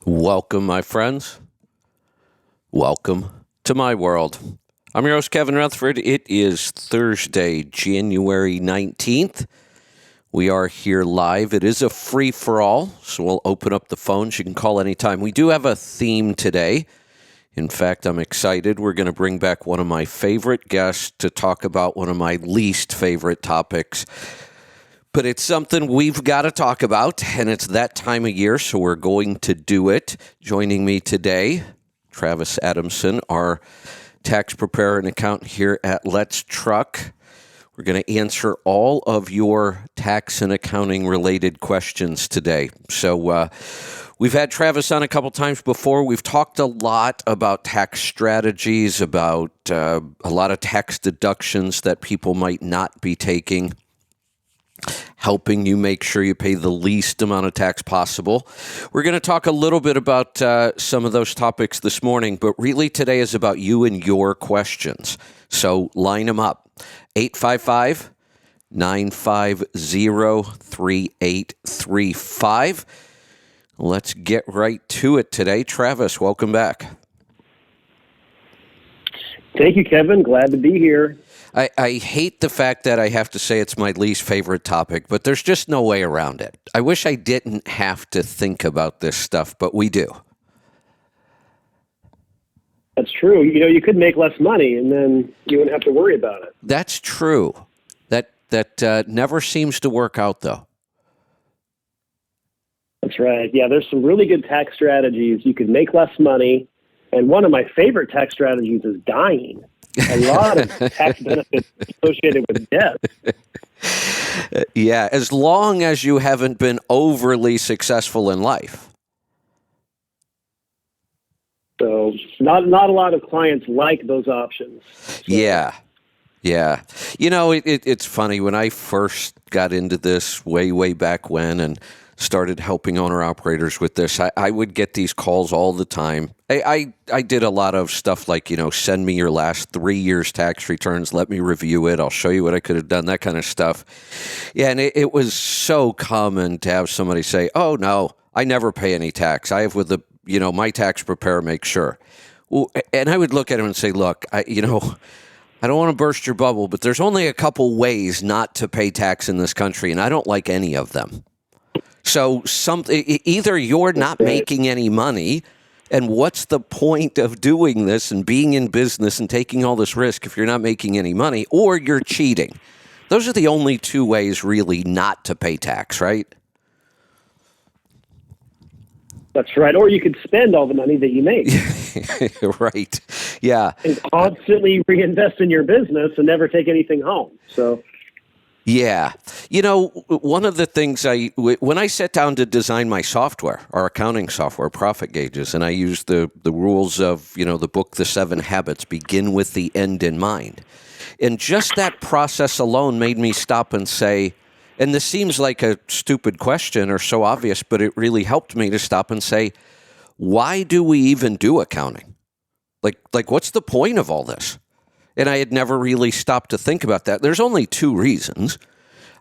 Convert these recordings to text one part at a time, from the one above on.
Welcome, my friends. Welcome to my world. I'm your host, Kevin Rutherford. It is Thursday, January 19th. We are here live. It is a free-for-all, so we'll open up the phones. You can call anytime. We do have a theme today. In fact, I'm excited. We're going to bring back one of my favorite guests to talk about one of my least favorite topics. But it's something we've got to talk about, and it's that time of year, so we're going to do it. Joining me today, Travis Adamson, our tax preparer and accountant here at Let's Truck. We're going to answer all of your tax and accounting related questions today. So we've had Travis on a couple times before. We've talked a lot about tax strategies, about a lot of tax deductions that people might not be taking, helping you make sure you pay the least amount of tax possible. We're going to talk a little bit about some of those topics this morning, but really today is about you and your questions. So line them up. 855-950-3835. Let's get right to it today. Travis, welcome back. Thank you, Kevin. Glad to be here. I hate the fact that I have to say it's my least favorite topic, but there's just no way around it. I wish I didn't have to think about this stuff, but we do. That's true. You know, you could make less money and then you wouldn't have to worry about it. That's true. That never seems to work out, though. That's right. Yeah, there's some really good tax strategies. You could make less money. And one of my favorite tax strategies is dying. A lot of tax benefits associated with death. Yeah, as long as you haven't been overly successful in life. So not a lot of clients like those options. So. Yeah. You know, it's funny. When I first got into this way back when and started helping owner-operators with this, I would get these calls all the time. I did a lot of stuff like, send me your last 3 years tax returns, let me review it, I'll show you what I could have done, that kind of stuff. Yeah, and it was so common to have somebody say, oh, no, I never pay any tax. I have with my tax preparer make sure. Well, and I would look at him and say, look, I don't want to burst your bubble, but there's only a couple ways not to pay tax in this country, and I don't like any of them. So either you're not making any money, and what's the point of doing this and being in business and taking all this risk if you're not making any money, or you're cheating. Those are the only two ways really not to pay tax, right? That's right. Or you could spend all the money that you make. Right. Yeah. And constantly reinvest in your business and never take anything home. So. Yeah. One of the things when I sat down to design my software, our accounting software, Profit Gauges, and I used the rules of, the book, The 7 Habits, begin with the end in mind. And just that process alone made me stop and say, and this seems like a stupid question or so obvious, but it really helped me to stop and say, why do we even do accounting? Like what's the point of all this? And I had never really stopped to think about that. There's only two reasons.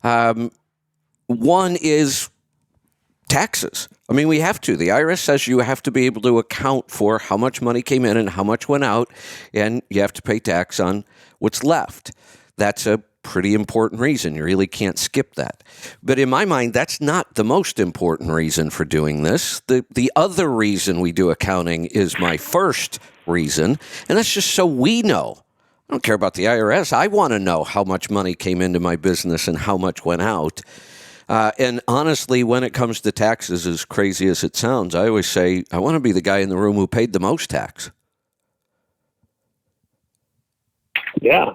One is taxes. I mean, we have to. The IRS says you have to be able to account for how much money came in and how much went out, and you have to pay tax on what's left. That's a pretty important reason. You really can't skip that. But in my mind, that's not the most important reason for doing this. The other reason we do accounting is my first reason, and that's just so we know. I don't care about the IRS. I want to know how much money came into my business and how much went out. And honestly, when it comes to taxes, as crazy as it sounds, I always say, I want to be the guy in the room who paid the most tax. Yeah.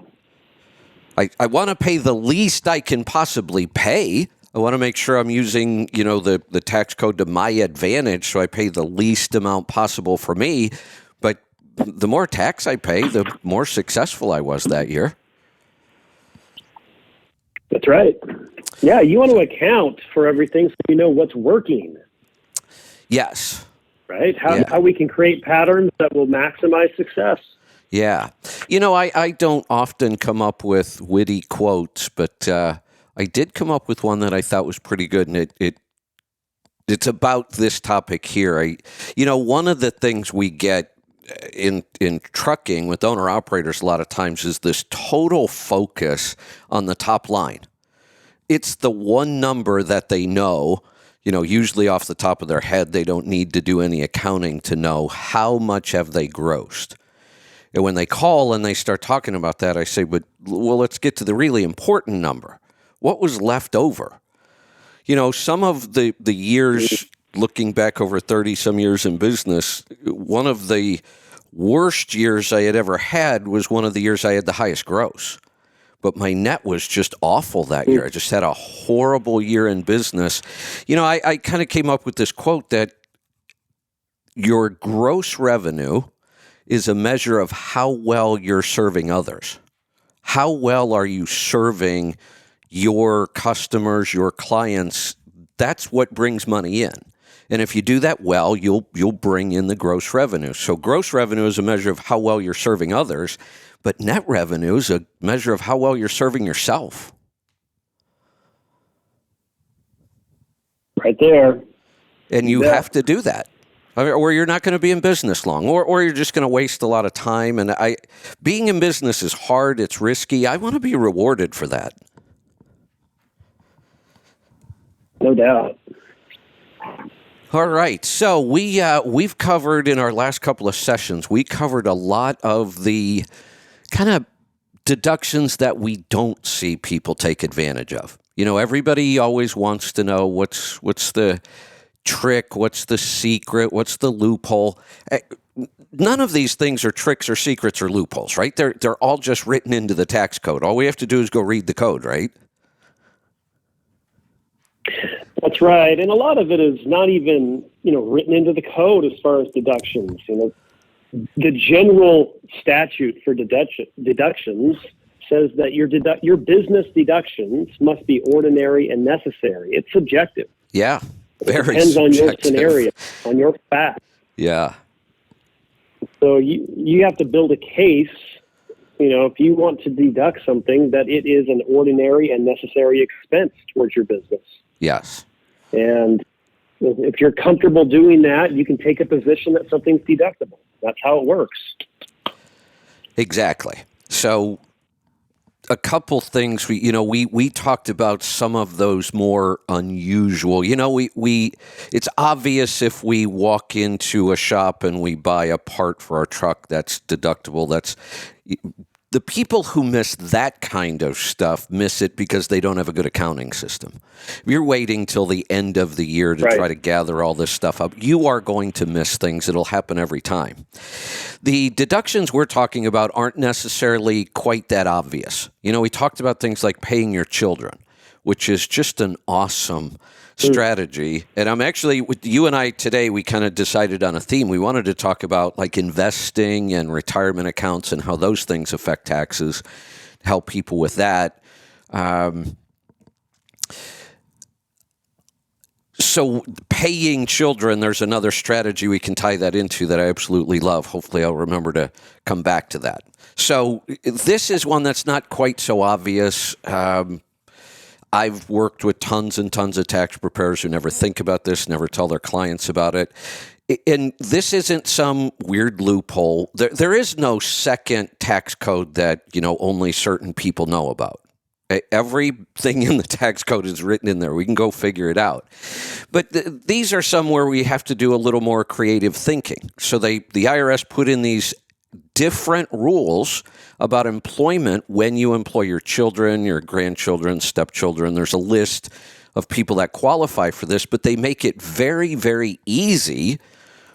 I want to pay the least I can possibly pay. I want to make sure I'm using, the tax code to my advantage so I pay the least amount possible for me. But the more tax I pay, the more successful I was that year. That's right. Yeah, you want to account for everything so you know what's working. Yes. Right? How we can create patterns that will maximize success. Yeah. I don't often come up with witty quotes, but I did come up with one that I thought was pretty good, and it it's about this topic here. One of the things we get in trucking with owner operators a lot of times is this total focus on the top line. It's the one number that they know, usually off the top of their head. They don't need to do any accounting to know how much have they grossed. And when they call and they start talking about that, I say, well, let's get to the really important number. What was left over? Some of the years, looking back over 30-some years in business, one of the worst years I had ever had was one of the years I had the highest gross. But my net was just awful that year. I just had a horrible year in business. I kind of came up with this quote that your gross revenue is a measure of how well you're serving others. How well are you serving your customers, your clients? That's what brings money in. And if you do that well, you'll bring in the gross revenue. So gross revenue is a measure of how well you're serving others, but net revenue is a measure of how well you're serving yourself. Right there. And you have to do that, or you're not going to be in business long, or you're just going to waste a lot of time. And being in business is hard. It's risky. I want to be rewarded for that. No doubt. All right. So we've covered in our last couple of sessions, we covered a lot of the kind of deductions that we don't see people take advantage of. Everybody always wants to know what's the trick, what's the secret, what's the loophole. None of these things are tricks or secrets or loopholes, right? They're all just written into the tax code. All we have to do is go read the code, right? That's right. And a lot of it is not even, written into the code as far as deductions. The general statute for deductions says that your business deductions must be ordinary and necessary. It's subjective. Yeah, very It depends subjective. on your scenario, on your fact. Yeah. So you have to build a case, if you want to deduct something, that it is an ordinary and necessary expense towards your business. Yes. And if you're comfortable doing that, you can take a position that something's deductible. That's how it works. Exactly. So a couple things we talked about some of those more unusual. It's obvious if we walk into a shop and we buy a part for our truck that's deductible. That's the people who miss that kind of stuff miss it because they don't have a good accounting system. If you're waiting till the end of the year to try to gather all this stuff up, you are going to miss things. It'll happen every time. The deductions we're talking about aren't necessarily quite that obvious. We talked about things like paying your children, which is just an awesome strategy. And I'm actually, with you and I today, we kind of decided on a theme. We wanted to talk about like investing and retirement accounts and how those things affect taxes, help people with that. So paying children, there's another strategy we can tie that into that I absolutely love. Hopefully I'll remember to come back to that. So this is one that's not quite so obvious. I've worked with tons and tons of tax preparers who never think about this, never tell their clients about it. And this isn't some weird loophole. There is no second tax code that, only certain people know about. Everything in the tax code is written in there. We can go figure it out. But these are some where we have to do a little more creative thinking. So the IRS put in these different rules about employment when you employ your children, your grandchildren, stepchildren. There's a list of people that qualify for this, but they make it very, very easy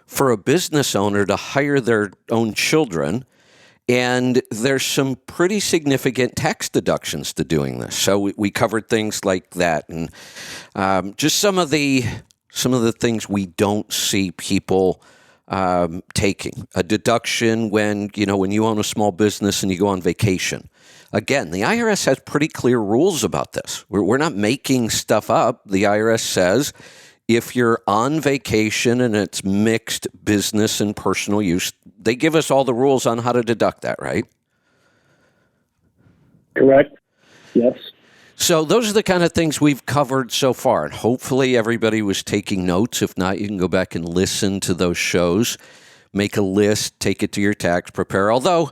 for a business owner to hire their own children. And there's some pretty significant tax deductions to doing this. So we covered things like that, and just some of the things we don't see people taking. A deduction when you own a small business and you go on vacation. Again, the IRS has pretty clear rules about this. We're not making stuff up. The IRS says if you're on vacation and it's mixed business and personal use, they give us all the rules on how to deduct that, right? Correct. Yes. So those are the kind of things we've covered so far. And hopefully everybody was taking notes. If not, you can go back and listen to those shows. Make a list, take it to your tax preparer. Although,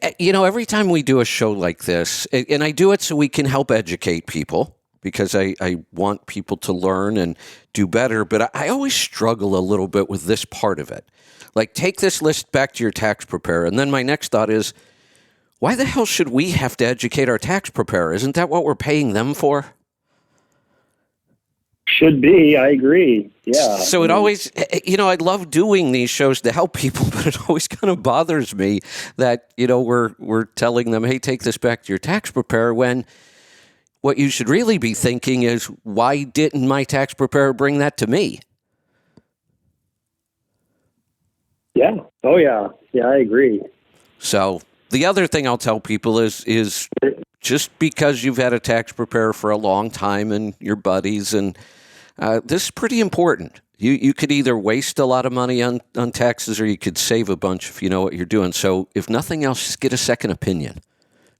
every time we do a show like this, and I do it so we can help educate people, because I want people to learn and do better, but I always struggle a little bit with this part of it. Like, take this list back to your tax preparer. And then my next thought is, why the hell should we have to educate our tax preparer? Isn't that what we're paying them for? Should be. I agree. Yeah. So it always, I love doing these shows to help people, but it always kind of bothers me that, we're telling them, hey, take this back to your tax preparer, when what you should really be thinking is, why didn't my tax preparer bring that to me? Yeah. Oh, yeah. Yeah, I agree. So the other thing I'll tell people is just because you've had a tax preparer for a long time and your buddies, and this is pretty important. You could either waste a lot of money on taxes, or you could save a bunch if you know what you're doing. So if nothing else, just get a second opinion.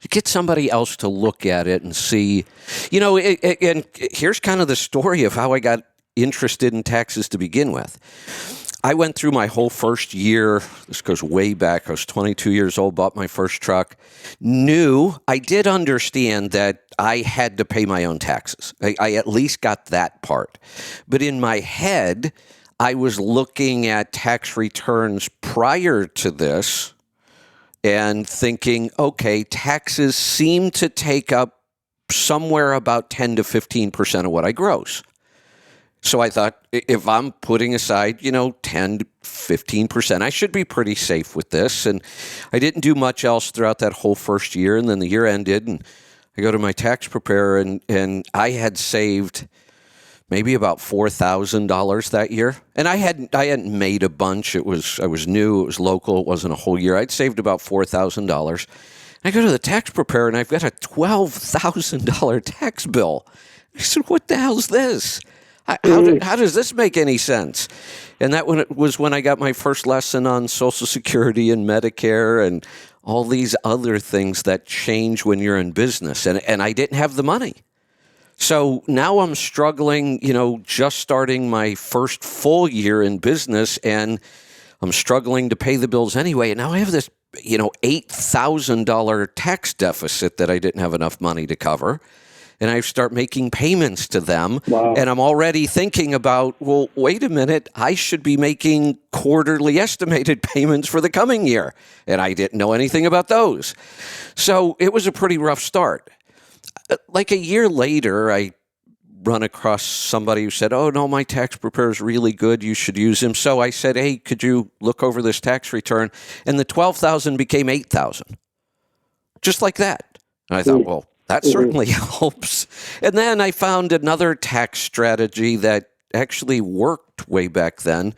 Get somebody else to look at it and see, and here's kind of the story of how I got interested in taxes to begin with. I went through my whole first year. This goes way back. I was 22 years old, bought my first truck. I did understand that I had to pay my own taxes. I at least got that part. But in my head, I was looking at tax returns prior to this and thinking, okay, taxes seem to take up somewhere about 10 to 15% of what I gross. So I thought, if I'm putting aside, 10 to 15%, I should be pretty safe with this. And I didn't do much else throughout that whole first year. And then the year ended, and I go to my tax preparer, and I had saved maybe about $4,000 that year. And I hadn't made a bunch. I was new. It was local. It wasn't a whole year. I'd saved about $4,000. I go to the tax preparer, and I've got a $12,000 tax bill. I said, what the hell's this? How does this make any sense? And that was when I got my first lesson on Social Security and Medicare and all these other things that change when you're in business. And I didn't have the money. So now I'm struggling, just starting my first full year in business, and I'm struggling to pay the bills anyway. And now I have this, $8,000 tax deficit that I didn't have enough money to cover. And I start making payments to them. Wow. And I'm already thinking about, well, wait a minute, I should be making quarterly estimated payments for the coming year. And I didn't know anything about those. So it was a pretty rough start. Like a year later, I run across somebody who said, oh, no, my tax preparer is really good. You should use him. So I said, hey, could you look over this tax return? And the $12,000 became $8,000. Just like that. And I thought, well, that certainly helps. And then I found another tax strategy that actually worked way back then.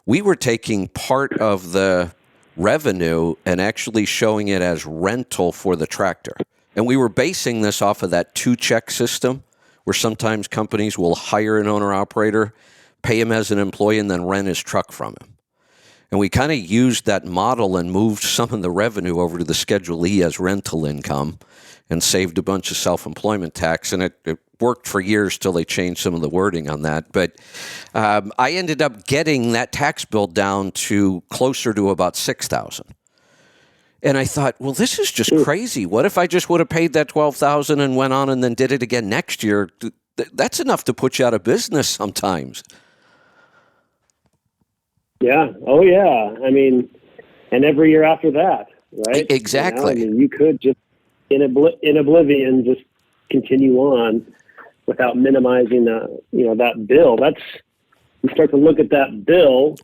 We were taking part of the revenue and actually showing it as rental for the tractor. And we were basing this off of that two-check system, where sometimes companies will hire an owner-operator, pay him as an employee, and then rent his truck from him. And we kind of used that model and moved some of the revenue over to the Schedule E as rental income and saved a bunch of self-employment tax. And it worked for years till they changed some of the wording on that. But I ended up getting that tax bill down to closer to about $6,000. And I thought, well, this is just crazy. What if I just would have paid that $12,000 and went on and then did it again next year? That's enough to put you out of business sometimes. Yeah. Oh, yeah. I mean, and every year after that, right? Exactly. You could just, in oblivion, just continue on without minimizing, that bill. You start to look at that bill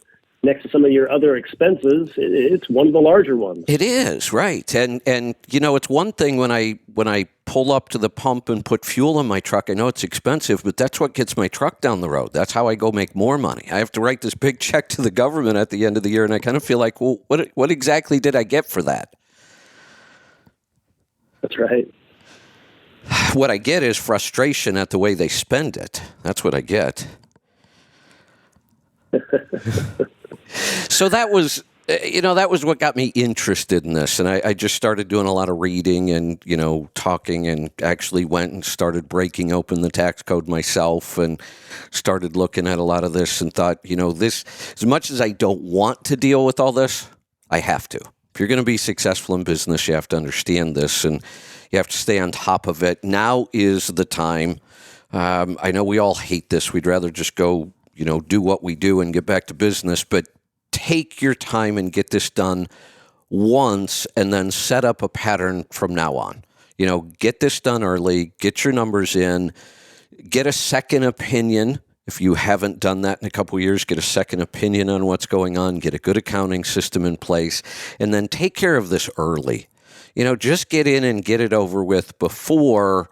next to some of your other expenses. It's one of the larger ones. It is, right. And it's one thing when I pull up to the pump and put fuel in my truck. I know it's expensive, but that's what gets my truck down the road. That's how I go make more money. I have to write this big check to the government at the end of the year, and I kind of feel like, well, what exactly did I get for that? That's right. What I get is frustration at the way they spend it. That's what I get. So that was That was what got me interested in this. And I just started doing a lot of reading and, talking, and actually went and started breaking open the tax code myself and started looking at a lot of this and thought, this, as much as I don't want to deal with all this, I have to. If you're going to be successful in business, you have to understand this and you have to stay on top of it. Now is the time. I know we all hate this. We'd rather just go, do what we do and get back to business, but take your time and get this done once and then set up a pattern from now on. Get this done early, get your numbers in, get a second opinion. If you haven't done that in a couple of years, get a second opinion on what's going on, get a good accounting system in place, and then take care of this early. Just get in and get it over with before,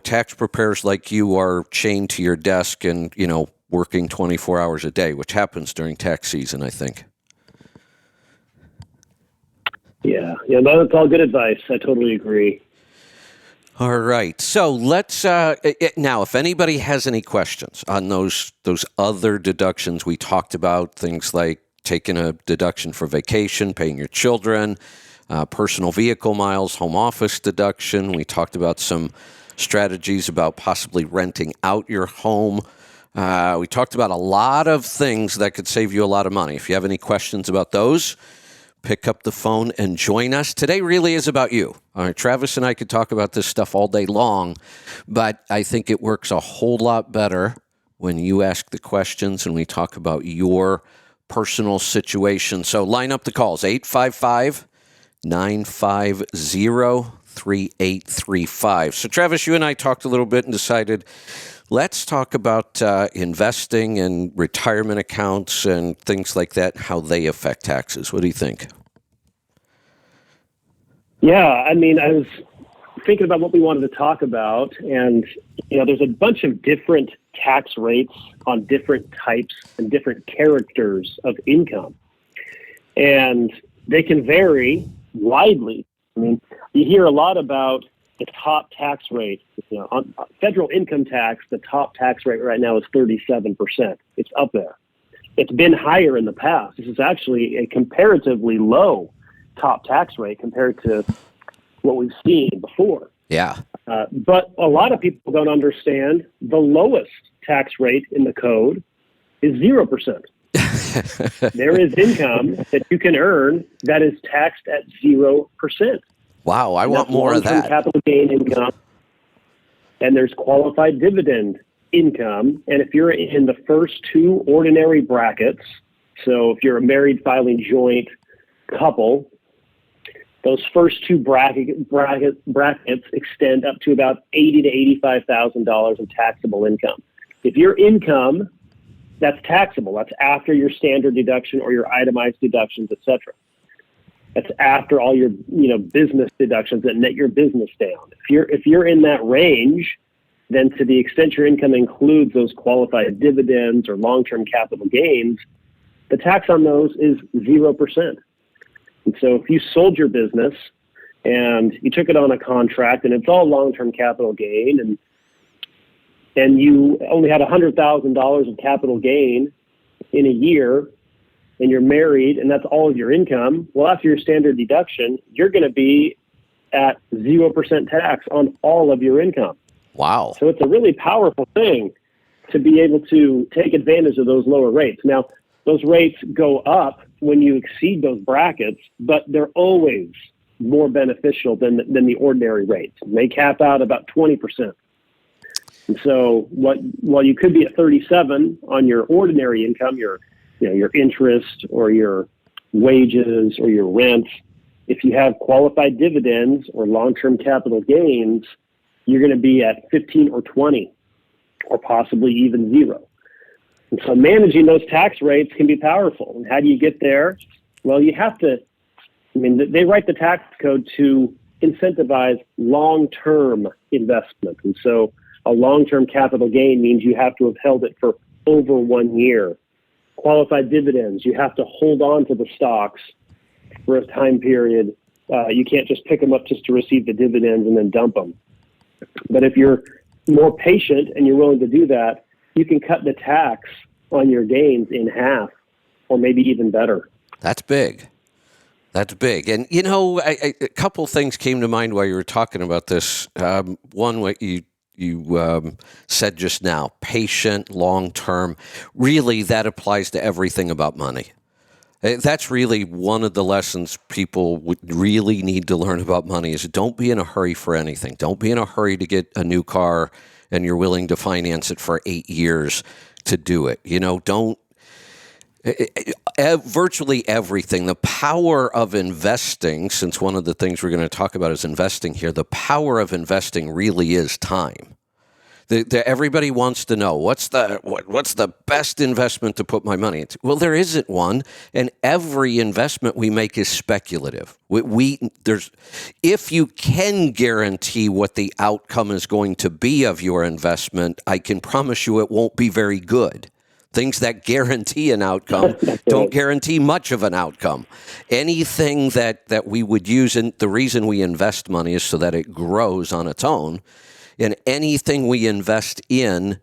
tax preparers like you are chained to your desk and, working 24 hours a day, which happens during tax season, I think. Yeah, that's all good advice. I totally agree. All right. So let's now, if anybody has any questions on those other deductions we talked about, things like taking a deduction for vacation, paying your children, personal vehicle miles, home office deduction. We talked about some strategies about possibly renting out your home. We talked about a lot of things that could save you a lot of money. If you have any questions about those, pick up the phone and join us. Today really is about you. All right, Travis and I could talk about this stuff all day long, but I think it works a whole lot better when you ask the questions and we talk about your personal situation. So line up the calls, 855-950-3835. So Travis, you and I talked a little bit and decided let's talk about investing and retirement accounts and things like that, how they affect taxes. What do you think? Yeah, I was thinking about what we wanted to talk about, and there's a bunch of different tax rates on different types and different characters of income, and they can vary widely. You hear a lot about the top tax rate. On federal income tax, the top tax rate right now is 37%. It's up there. It's been higher in the past. This is actually a comparatively low top tax rate compared to what we've seen before. Yeah. But a lot of people don't understand the lowest tax rate in the code is 0%. There is income that you can earn that is taxed at 0%. Wow, I want more of that. Capital gain income, and there's qualified dividend income. And if you're in the first two ordinary brackets, so if you're a married filing joint couple, those first two brackets extend up to about $80,000 to $85,000 in taxable income. If your income that's taxable, that's after your standard deduction or your itemized deductions, etc. That's after all your business deductions that net your business down. If you're in that range, then to the extent your income includes those qualified dividends or long-term capital gains, the tax on those is 0%. And so if you sold your business and you took it on a contract and it's all long-term capital gain and you only had $100,000 of capital gain in a year, and you're married, and that's all of your income, well, after your standard deduction, you're going to be at 0% tax on all of your income. Wow. So it's a really powerful thing to be able to take advantage of those lower rates. Now, those rates go up when you exceed those brackets, but they're always more beneficial than the ordinary rates. They cap out about 20%. And so while you could be at 37 on your ordinary income, your interest or your wages or your rent, if you have qualified dividends or long-term capital gains, you're going to be at 15 or 20 or possibly even 0. And so managing those tax rates can be powerful. And how do you get there? Well, you have to, they write the tax code to incentivize long-term investment. And so a long-term capital gain means you have to have held it for over 1 year. Qualified dividends, you have to hold on to the stocks for a time period. You can't just pick them up just to receive the dividends and then dump them. But if you're more patient and you're willing to do that, you can cut the tax on your gains in half or maybe even better. That's big. That's big. And, a couple things came to mind while you were talking about this. One, what you said just now, patient, long-term. Really, that applies to everything about money. That's really one of the lessons people would really need to learn about money is don't be in a hurry for anything. Don't be in a hurry to get a new car and you're willing to finance it for 8 years to do it. Don't virtually everything. The power of investing, since one of the things we're going to talk about is investing here, the power of investing really is time. Everybody wants to know what's the best investment to put my money into. Well, there isn't one, and every investment we make is speculative. If you can guarantee what the outcome is going to be of your investment, I can promise you it won't be very good. Things that guarantee an outcome don't guarantee much of an outcome. Anything that we would use, and the reason we invest money is so that it grows on its own. And anything we invest in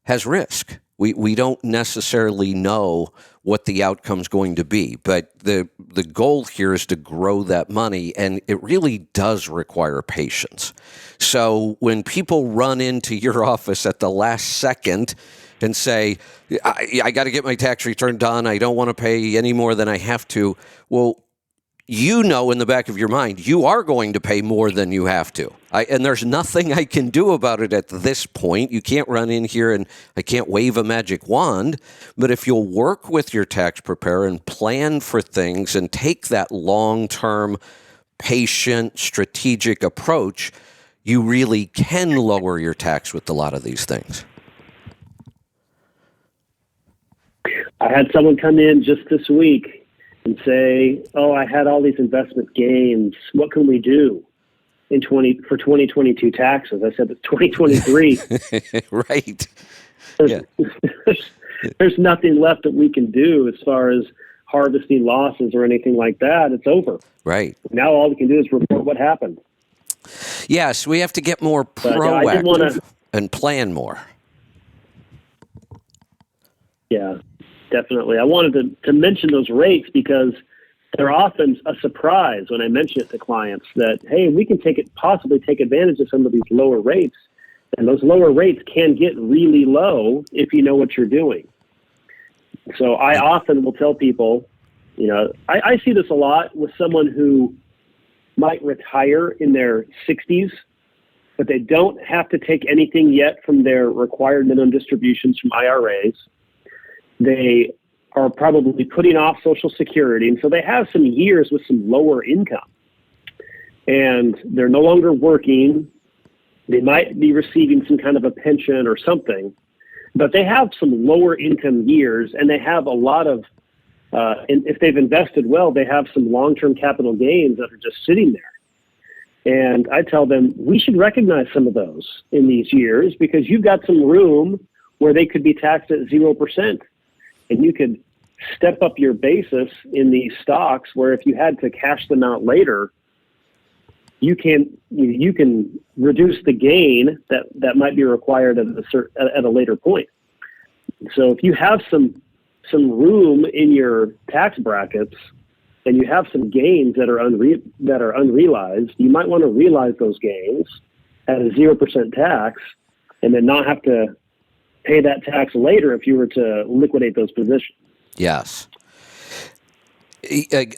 has risk. We don't necessarily know what the outcome's going to be, but the goal here is to grow that money, and it really does require patience. So when people run into your office at the last second and say, I got to get my tax return done, I don't want to pay any more than I have to, well, in the back of your mind, you are going to pay more than you have to. And there's nothing I can do about it at this point. You can't run in here and I can't wave a magic wand. But if you'll work with your tax preparer and plan for things and take that long-term, patient, strategic approach, you really can lower your tax with a lot of these things. I had someone come in just this week and say, I had all these investment gains. What can we do for 2022 taxes? I said, it's 2023. Right. There's nothing left that we can do as far as harvesting losses or anything like that. It's over. Right. Now all we can do is report what happened. Yes, we have to get more proactive and plan more. Yeah. Definitely. I wanted to mention those rates because they're often a surprise when I mention it to clients that, hey, we can possibly take advantage of some of these lower rates. And those lower rates can get really low if you know what you're doing. So I often will tell people, I see this a lot with someone who might retire in their 60s, but they don't have to take anything yet from their required minimum distributions from IRAs. They are probably putting off Social Security, and so they have some years with some lower income. And they're no longer working. They might be receiving some kind of a pension or something, but they have some lower income years, and they have a lot of, and if they've invested well, they have some long-term capital gains that are just sitting there. And I tell them, we should recognize some of those in these years because you've got some room where they could be taxed at 0%. And you could step up your basis in these stocks where if you had to cash them out later, you can reduce the gain that might be required at a later point. So if you have some room in your tax brackets and you have some gains that are unrealized, you might want to realize those gains at a 0% tax and then not have to pay that tax later if you were to liquidate those positions. Yes.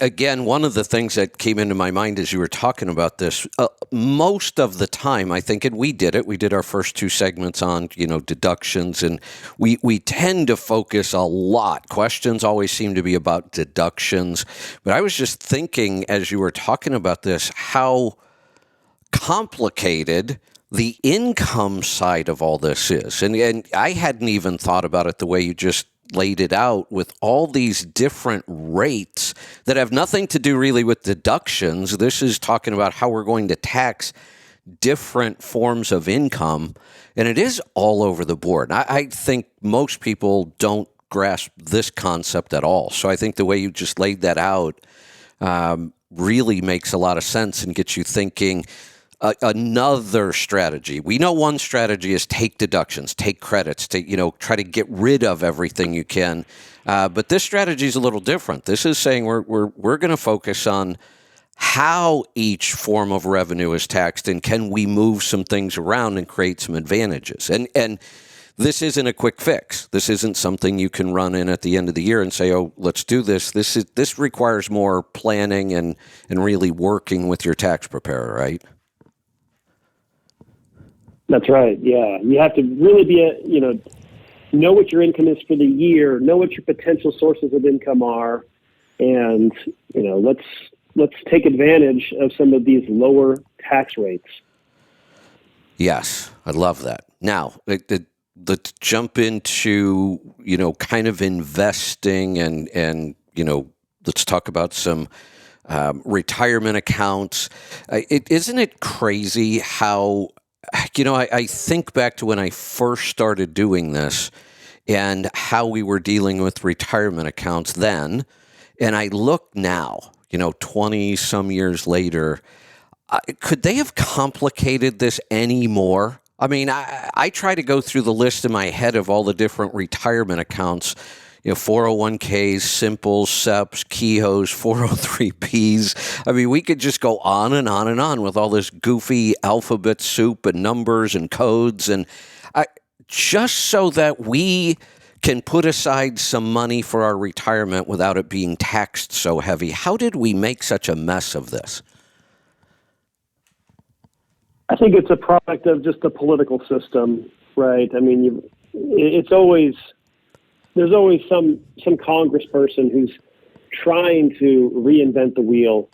Again, one of the things that came into my mind as you were talking about this, most of the time, I think, and we did our first two segments on, deductions, and we tend to focus a lot. Questions always seem to be about deductions. But I was just thinking as you were talking about this, how complicated the income side of all this is. And I hadn't even thought about it the way you just laid it out with all these different rates that have nothing to do really with deductions. This is talking about how we're going to tax different forms of income. And it is all over the board. I think most people don't grasp this concept at all. So I think the way you just laid that out really makes a lot of sense and gets you thinking. Another strategy. We know one strategy is take deductions, take credits, try to get rid of everything you can. But this strategy is a little different. This is saying we're going to focus on how each form of revenue is taxed, and can we move some things around and create some advantages. And this isn't a quick fix. This isn't something you can run in at the end of the year and say, oh, let's do this. This requires more planning and really working with your tax preparer, right? That's right. Yeah. You have to really know what your income is for the year, know what your potential sources of income are, and, let's take advantage of some of these lower tax rates. Yes, I love that. Now, let's jump into, kind of investing and let's talk about some retirement accounts. Isn't it crazy how, I think back to when I first started doing this and how we were dealing with retirement accounts then, and I look now, 20 some years later, could they have complicated this any more? I mean, I try to go through the list in my head of all the different retirement accounts, 401ks, Simples, SEPs, Keyos, 403bs. I mean, we could just go on and on and on with all this goofy alphabet soup and numbers and codes, and just so that we can put aside some money for our retirement without it being taxed so heavy. How did we make such a mess of this? I think it's a product of just the political system, right? I mean, there's always some congressperson who's trying to reinvent the wheel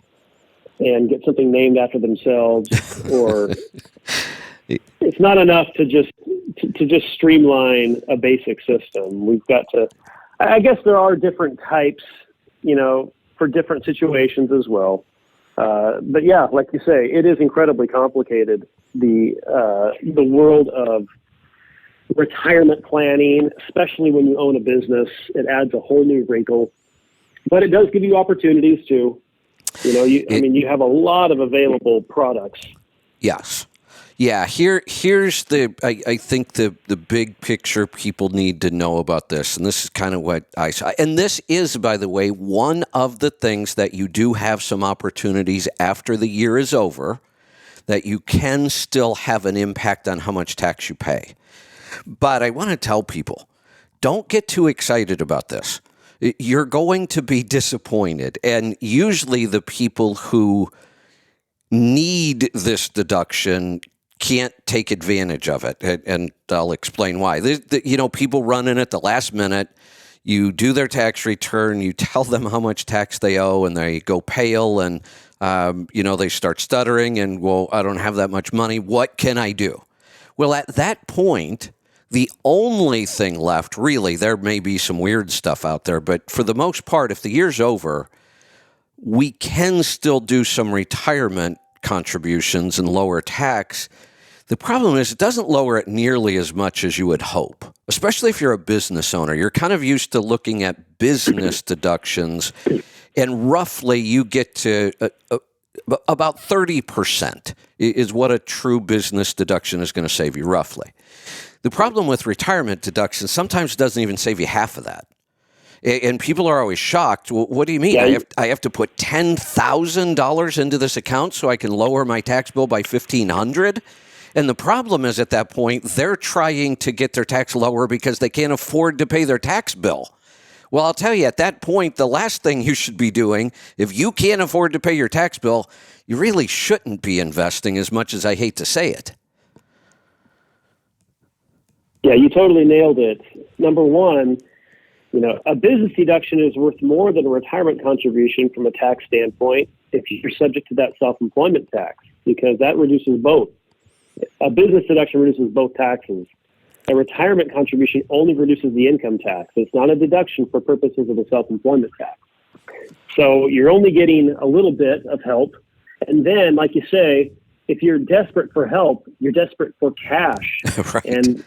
and get something named after themselves, or it's not enough to just streamline a basic system. We've got to, I guess there are different types, for different situations as well. But yeah, like you say, it is incredibly complicated. The world of retirement planning, especially when you own a business, it adds a whole new wrinkle. But it does give you opportunities too. You have a lot of available products. Yes. Yeah, here's I think the big picture people need to know about this, and this is kind of what I saw. And this is, by the way, one of the things that you do have some opportunities after the year is over, that you can still have an impact on how much tax you pay. But I want to tell people, don't get too excited about this. You're going to be disappointed, and usually the people who need this deduction can't take advantage of it, and I'll explain why. People run in at the last minute. You do their tax return, you tell them how much tax they owe, and they go pale, and they start stuttering, and, well, I don't have that much money. What can I do? Well, at that point, the only thing left, really, there may be some weird stuff out there, but for the most part, if the year's over, we can still do some retirement contributions and lower tax. The problem is it doesn't lower it nearly as much as you would hope, especially if you're a business owner. You're kind of used to looking at business deductions, and roughly you get to about 30% is what a true business deduction is going to save you, roughly. The problem with retirement deductions, sometimes it doesn't even save you half of that. And people are always shocked. Well, what do you mean? Yeah, I have to put $10,000 into this account so I can lower my tax bill by $1,500? And the problem is, at that point, they're trying to get their tax lower because they can't afford to pay their tax bill. Well, I'll tell you, at that point, the last thing you should be doing, if you can't afford to pay your tax bill, you really shouldn't be investing, as much as I hate to say it. Yeah, you totally nailed it. Number one, a business deduction is worth more than a retirement contribution from a tax standpoint if you're subject to that self-employment tax, because that reduces both. A business deduction reduces both taxes. A retirement contribution only reduces the income tax. It's not a deduction for purposes of a self-employment tax. So you're only getting a little bit of help. And then, like you say, if you're desperate for help, you're desperate for cash. Right. And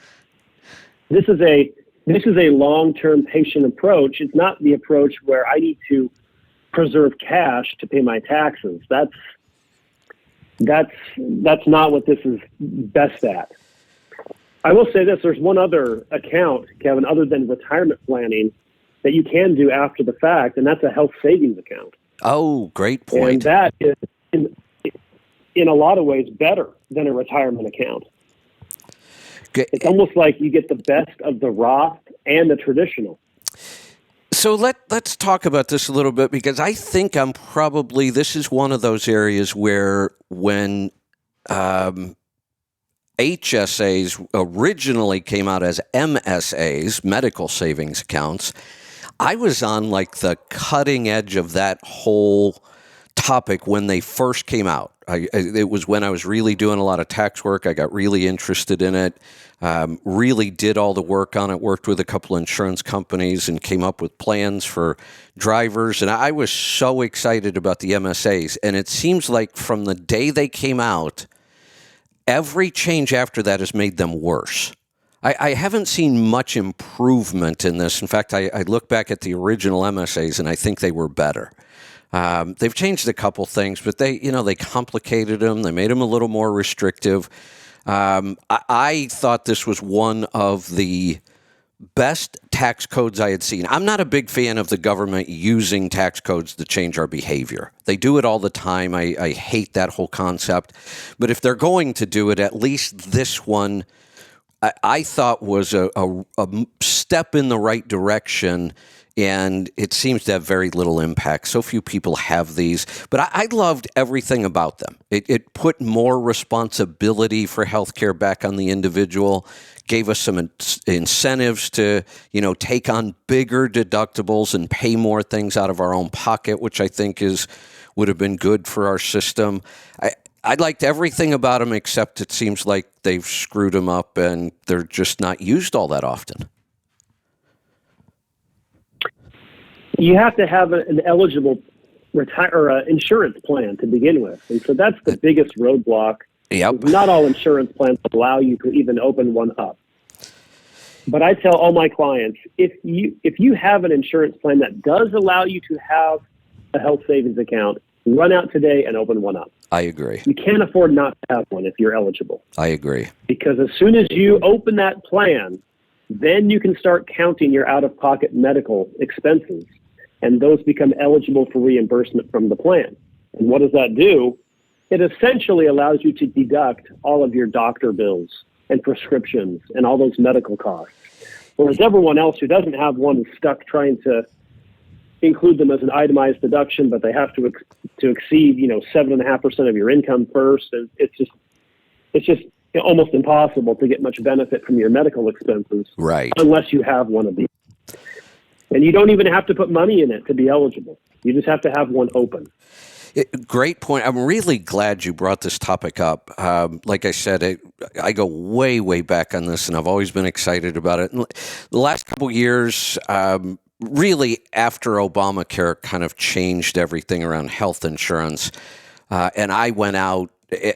this is a long-term patient approach. It's not the approach where I need to preserve cash to pay my taxes. That's not what this is best at. I will say this: there's one other account, Kevin, other than retirement planning, that you can do after the fact, and that's a health savings account. Oh, great point. And that is, in a lot of ways, better than a retirement account. It's almost like you get the best of the Roth and the traditional. So let's talk about this a little bit, because I think this is one of those areas where when HSAs originally came out as MSAs, medical savings accounts, I was on like the cutting edge of that whole topic when they first came out. It was when I was really doing a lot of tax work. I got really interested in it, really did all the work on it, worked with a couple of insurance companies and came up with plans for drivers. And I was so excited about the MSAs. And it seems like from the day they came out, every change after that has made them worse. I haven't seen much improvement in this. In fact, I look back at the original MSAs and I think they were better. They've changed a couple things, but they complicated them. They made them a little more restrictive. I thought this was one of the best tax codes I had seen. I'm not a big fan of the government using tax codes to change our behavior. They do it all the time. I hate that whole concept. But if they're going to do it, at least this one I thought was a step in the right direction. And it seems to have very little impact. So few people have these, but I loved everything about them. It put more responsibility for healthcare back on the individual, gave us some incentives to, take on bigger deductibles and pay more things out of our own pocket, which I think would have been good for our system. I liked everything about them, except it seems like they've screwed them up and they're just not used all that often. You have to have an eligible insurance plan to begin with. And so that's the biggest roadblock. Yep. Not all insurance plans allow you to even open one up. But I tell all my clients, if you have an insurance plan that does allow you to have a health savings account, run out today and open one up. I agree. You can't afford not to have one if you're eligible. I agree. Because as soon as you open that plan, then you can start counting your out-of-pocket medical expenses. And those become eligible for reimbursement from the plan. And what does that do? It essentially allows you to deduct all of your doctor bills and prescriptions and all those medical costs. Whereas everyone else who doesn't have one is stuck trying to include them as an itemized deduction, but they have to exceed 7.5% of your income first. And it's just almost impossible to get much benefit from your medical expenses, right, unless you have one of these. And you don't even have to put money in it to be eligible. You just have to have one open. Great point. I'm really glad you brought this topic up. Like I said, I go way, way back on this, and I've always been excited about it. And the last couple of years, really after Obamacare kind of changed everything around health insurance, and I went out,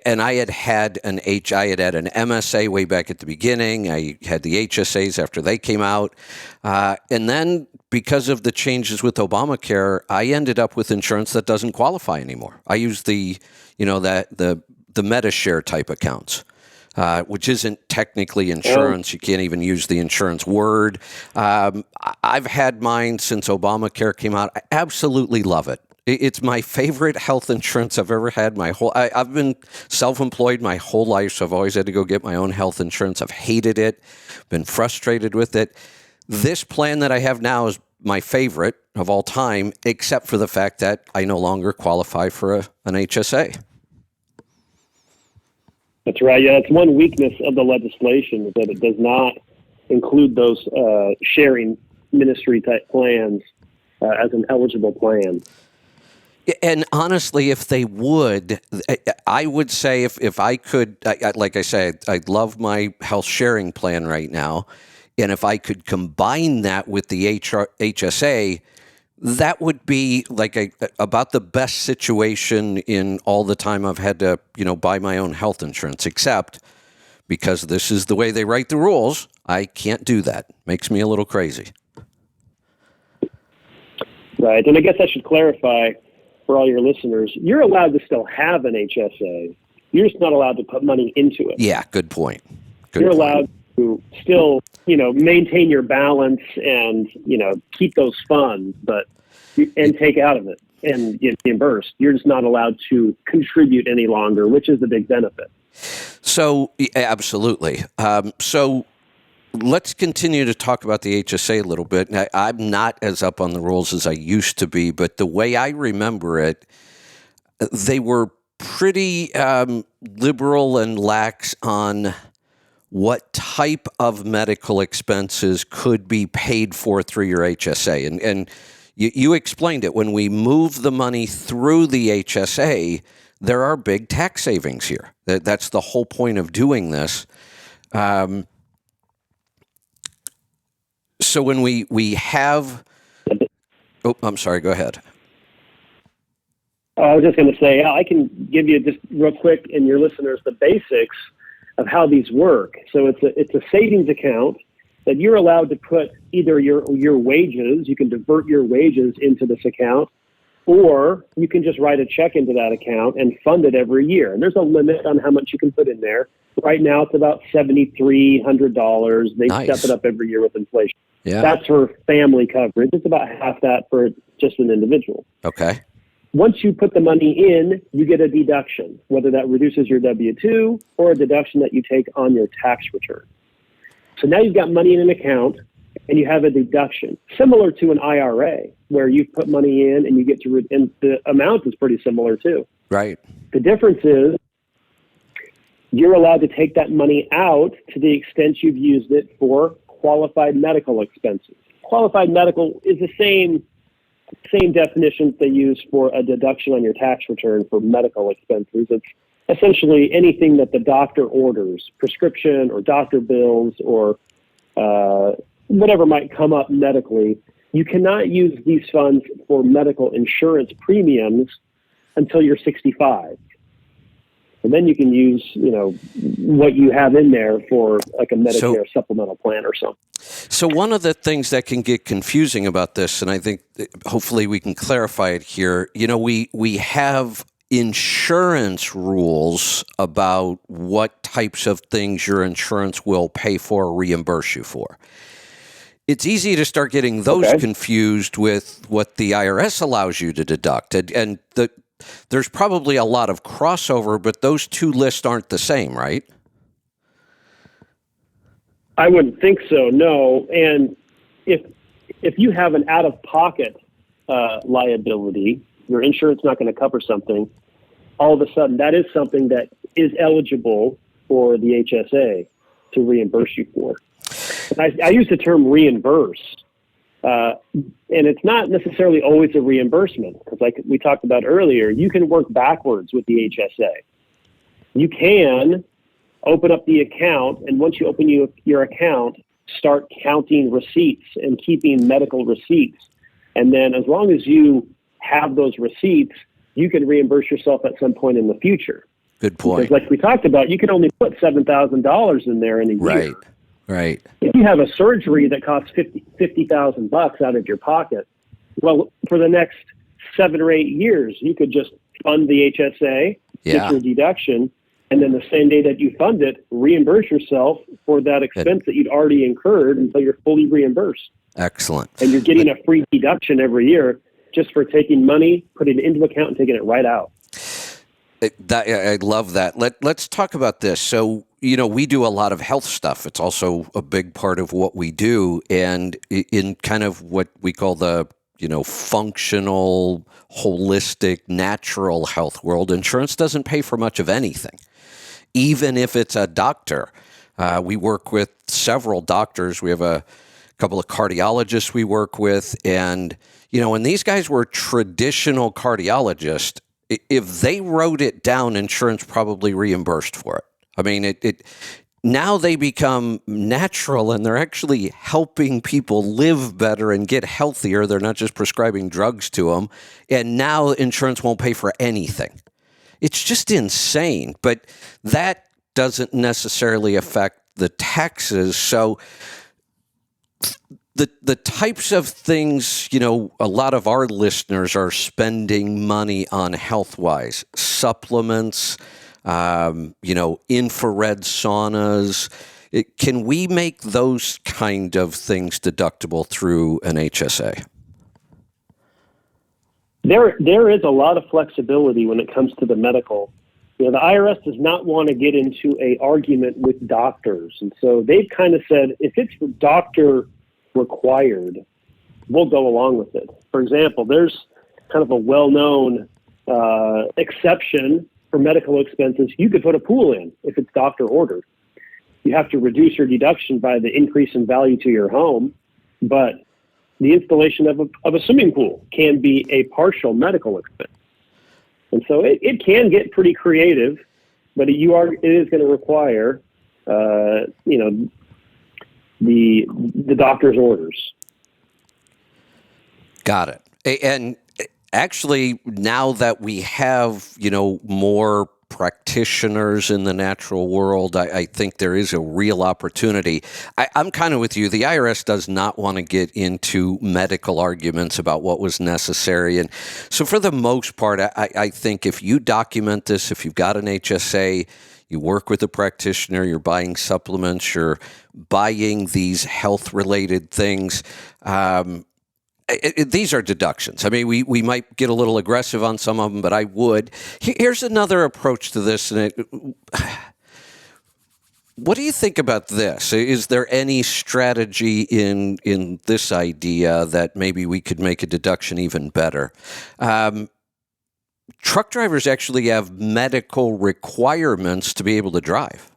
and I had an MSA way back at the beginning. I had the HSAs after they came out. And then because of the changes with Obamacare, I ended up with insurance that doesn't qualify anymore. I use the MetaShare type accounts, which isn't technically insurance. You can't even use the insurance word. I've had mine since Obamacare came out. I absolutely love it. It's my favorite health insurance I've ever had. I've been self-employed my whole life, so I've always had to go get my own health insurance. I've hated it, been frustrated with it. This plan that I have now is my favorite of all time, except for the fact that I no longer qualify for an HSA. That's right. Yeah, that's one weakness of the legislation, is that it does not include those sharing ministry type plans as an eligible plan. And honestly, if they would, I would say if I could, like I said, I love my health sharing plan right now. And if I could combine that with the HSA, that would be like about the best situation in all the time I've had to, buy my own health insurance, except because this is the way they write the rules, I can't do that. Makes me a little crazy. Right. And I guess I should clarify for all your listeners, you're allowed to still have an HSA. You're just not allowed to put money into it. Yeah, good point. You're allowed to still maintain your balance and, keep those funds, and take out of it and get reimbursed. You're just not allowed to contribute any longer, which is the big benefit. So, absolutely. So let's continue to talk about the HSA a little bit. I'm not as up on the rules as I used to be, but the way I remember it, they were pretty liberal and lax on what type of medical expenses could be paid for through your HSA. And you explained it. When we move the money through the HSA, there are big tax savings here. That's the whole point of doing this. So when we have... Oh, I'm sorry. Go ahead. I was just going to say, I can give you just real quick and your listeners the basics of how these work. So it's a savings account that you're allowed to put either your wages, you can divert your wages into this account, or you can just write a check into that account and fund it every year. And there's a limit on how much you can put in there. Right now it's about $7,300. They Nice. step it up every year with inflation. Yeah. That's for family coverage. It's about half that for just an individual. Okay. Once you put the money in, you get a deduction, whether that reduces your W-2 or a deduction that you take on your tax return. So now you've got money in an account and you have a deduction, similar to an IRA, where you put money in and you get to, and the amount is pretty similar too. Right. The difference is you're allowed to take that money out to the extent you've used it for qualified medical expenses. Qualified medical is the same definition they use for a deduction on your tax return for medical expenses. It's essentially anything that the doctor orders, prescription or doctor bills or whatever might come up medically. You cannot use these funds for medical insurance premiums until you're 65. And then you can use, what you have in there for like a Medicare supplemental plan or something. So one of the things that can get confusing about this, and I think hopefully we can clarify it here, we have insurance rules about what types of things your insurance will pay for or reimburse you for. It's easy to start getting those confused with what the IRS allows you to deduct. And there's probably a lot of crossover, but those two lists aren't the same, right? I wouldn't think so, no. And if you have an out-of-pocket liability, your insurance not going to cover something, all of a sudden that is something that is eligible for the HSA to reimburse you for. And I use the term reimburse, and it's not necessarily always a reimbursement, because like we talked about earlier, you can work backwards with the HSA. You can open up the account, and once you open your account, start counting receipts and keeping medical receipts. And then as long as you have those receipts, you can reimburse yourself at some point in the future. Good point. Because like we talked about, you can only put $7,000 in there in a year. Right. If you have a surgery that costs $50,000 out of your pocket, well, for the next 7 or 8 years, you could just fund the HSA, get your deduction, and then the same day that you fund it, reimburse yourself for that expense that you'd already incurred until you're fully reimbursed. Excellent. And you're getting a free deduction every year just for taking money, putting it into account, and taking it right out. I love that. Let's talk about this. So, we do a lot of health stuff. It's also a big part of what we do. And in kind of what we call the, functional, holistic, natural health world, insurance doesn't pay for much of anything. Even if it's a doctor. We work with several doctors. We have a couple of cardiologists we work with. And, when these guys were traditional cardiologists, if they wrote it down, insurance probably reimbursed for it. I mean, now they become natural and they're actually helping people live better and get healthier. They're not just prescribing drugs to them. And now insurance won't pay for anything. It's just insane. But that doesn't necessarily affect the taxes. So the types of things, a lot of our listeners are spending money on health-wise, supplements, infrared saunas. Can we make those kind of things deductible through an HSA? There is a lot of flexibility when it comes to the medical. The IRS does not want to get into a argument with doctors, and so they've kind of said if it's doctor required, we'll go along with it. For example, there's kind of a well-known exception for medical expenses. You could put a pool in if it's doctor ordered. You have to reduce your deduction by the increase in value to your home, but the installation of a swimming pool can be a partial medical expense. And so it can get pretty creative, but it is going to require, the doctor's orders. Got it. And actually, now that we have, more practitioners in the natural world, I think there is a real opportunity. I'm kind of with you. The IRS does not want to get into medical arguments about what was necessary. And so for the most part, I think if you document this, if you've got an HSA, you work with a practitioner, you're buying supplements, you're buying these health-related things, these are deductions. I mean, we might get a little aggressive on some of them, but I would. Here's another approach to this. And what do you think about this? Is there any strategy in this idea that maybe we could make a deduction even better? Truck drivers actually have medical requirements to be able to drive.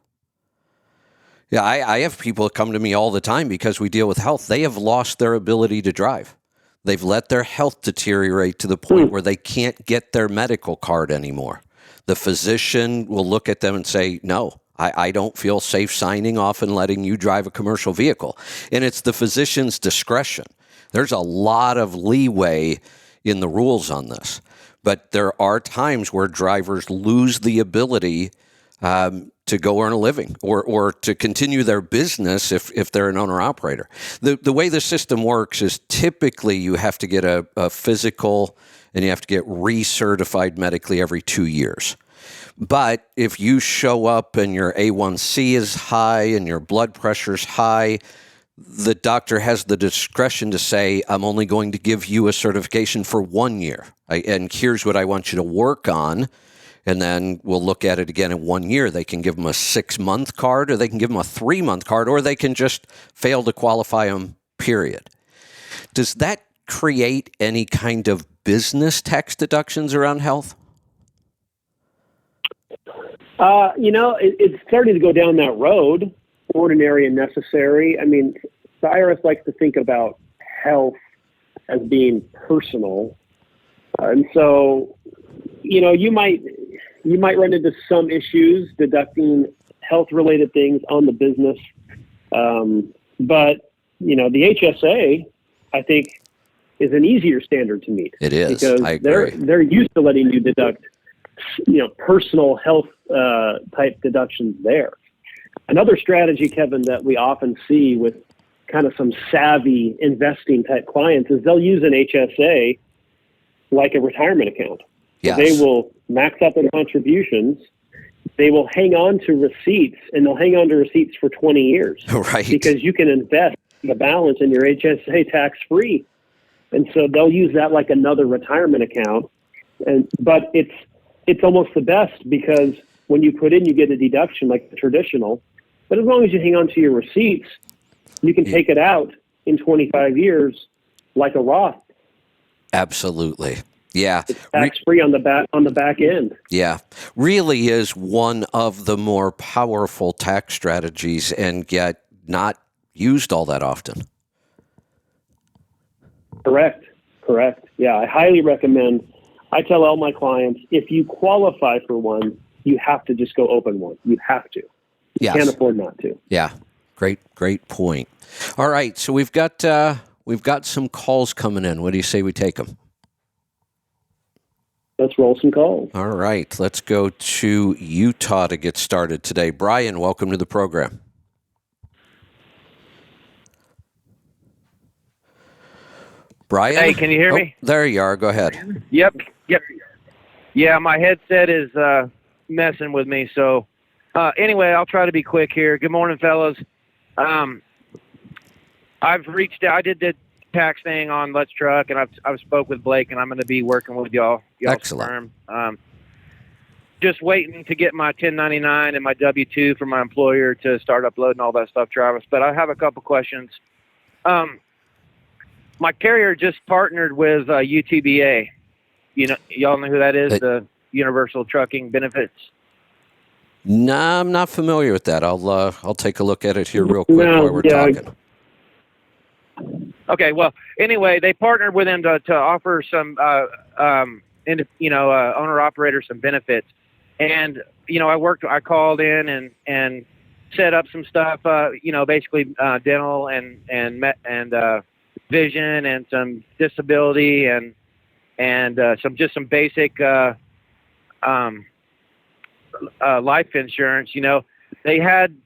Yeah, I have people come to me all the time because we deal with health. They have lost their ability to drive. They've let their health deteriorate to the point where they can't get their medical card anymore. The physician will look at them and say, no, I don't feel safe signing off and letting you drive a commercial vehicle. And it's the physician's discretion. There's a lot of leeway in the rules on this. But there are times where drivers lose the ability to go earn a living or to continue their business if they're an owner-operator. The way the system works is typically you have to get a physical and you have to get recertified medically every 2 years. But if you show up and your A1C is high and your blood pressure is high, the doctor has the discretion to say, I'm only going to give you a certification for 1 year. And here's what I want you to work on. And then we'll look at it again in 1 year. They can give them a 6-month card, or they can give them a 3-month card, or they can just fail to qualify them, period. Does that create any kind of business tax deductions around health? It's starting to go down that road, ordinary and necessary. I mean, the IRS likes to think about health as being personal. And so, you might run into some issues deducting health-related things on the business. But the HSA, I think, is an easier standard to meet. It is. Because I agree. They're used to letting you deduct, personal health type deductions there. Another strategy, Kevin, that we often see with kind of some savvy investing type clients is they'll use an HSA like a retirement account. Yes. They will max out their contributions. They will hang on to receipts, and they'll hang on to receipts for 20 years. Right. Because you can invest the balance in your HSA tax-free. And so they'll use that like another retirement account. But it's almost the best because when you put in, you get a deduction like the traditional. But as long as you hang on to your receipts, you can take it out in 25 years like a Roth. Absolutely. Yeah. It's tax-free on the back end. Yeah. Really is one of the more powerful tax strategies and yet not used all that often. Correct. Yeah, I highly recommend. I tell all my clients, if you qualify for one, you have to just go open one. You have to. You can't afford not to. Yeah. Great point. All right. So we've got some calls coming in. What do you say we take them? Let's roll some calls. All right. Let's go to Utah to get started today. Brian, welcome to the program. Brian? Hey, can you hear me? There you are. Go ahead. Yep. Yeah, my headset is messing with me, so Anyway, I'll try to be quick here. Good morning, fellas. I've reached out. I did the tax thing on Let's Truck, and I've spoke with Blake, and I'm going to be working with y'all's Excellent. firm. Just waiting to get my 1099 and my W-2 from my employer to start uploading all that stuff, Travis. But I have a couple questions. My carrier just partnered with UTBA. Y'all know who that is? The Universal Trucking Benefits. No, I'm not familiar with that. I'll take a look at it here real quick while we're talking. Okay. Well, anyway, they partnered with them to offer some owner operator some benefits. And, I called in and set up some stuff, basically dental and vision and some disability and some basic life insurance. They had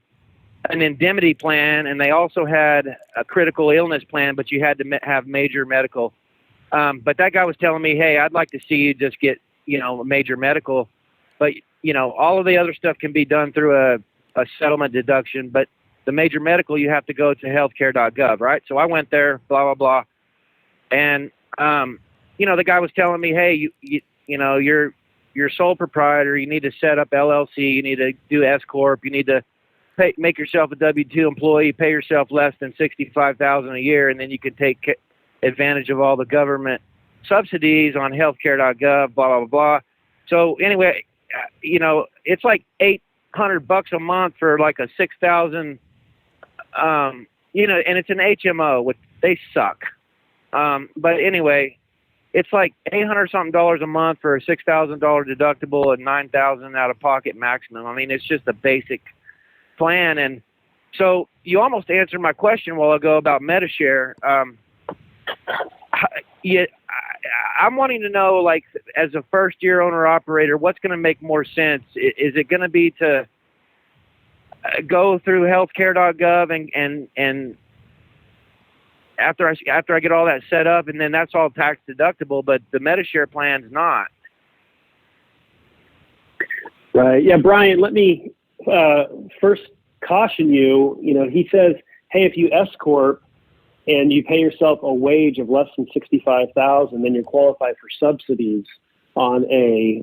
an indemnity plan, and they also had a critical illness plan, but you had to have major medical. But that guy was telling me, hey, I'd like to see you just get, major medical. But, all of the other stuff can be done through a settlement deduction. But the major medical, you have to go to healthcare.gov, right? So I went there, blah, blah, blah. And, the guy was telling me, hey, you're sole proprietor. You need to set up LLC. You need to do S Corp. You need to make yourself a W-2 employee, pay yourself less than $65,000 a year, and then you can take advantage of all the government subsidies on healthcare.gov, blah, blah, blah. So anyway, it's like $800 a month for like a 6,000, and it's an HMO, which they suck. But anyway, it's like $800 something a month for a $6,000 deductible and $9,000 out of pocket maximum. I mean, it's just a basic plan. And so you almost answered my question a while ago about MediShare. I'm wanting to know, like, as a first-year owner-operator, what's going to make more sense? Is it going to be to go through healthcare.gov and after I get all that set up, and then that's all tax deductible, but the MediShare plan's not? Right. Yeah, Brian, let me first caution you. He says, hey, if you S Corp and you pay yourself a wage of less than $65,000, then you qualify for subsidies on a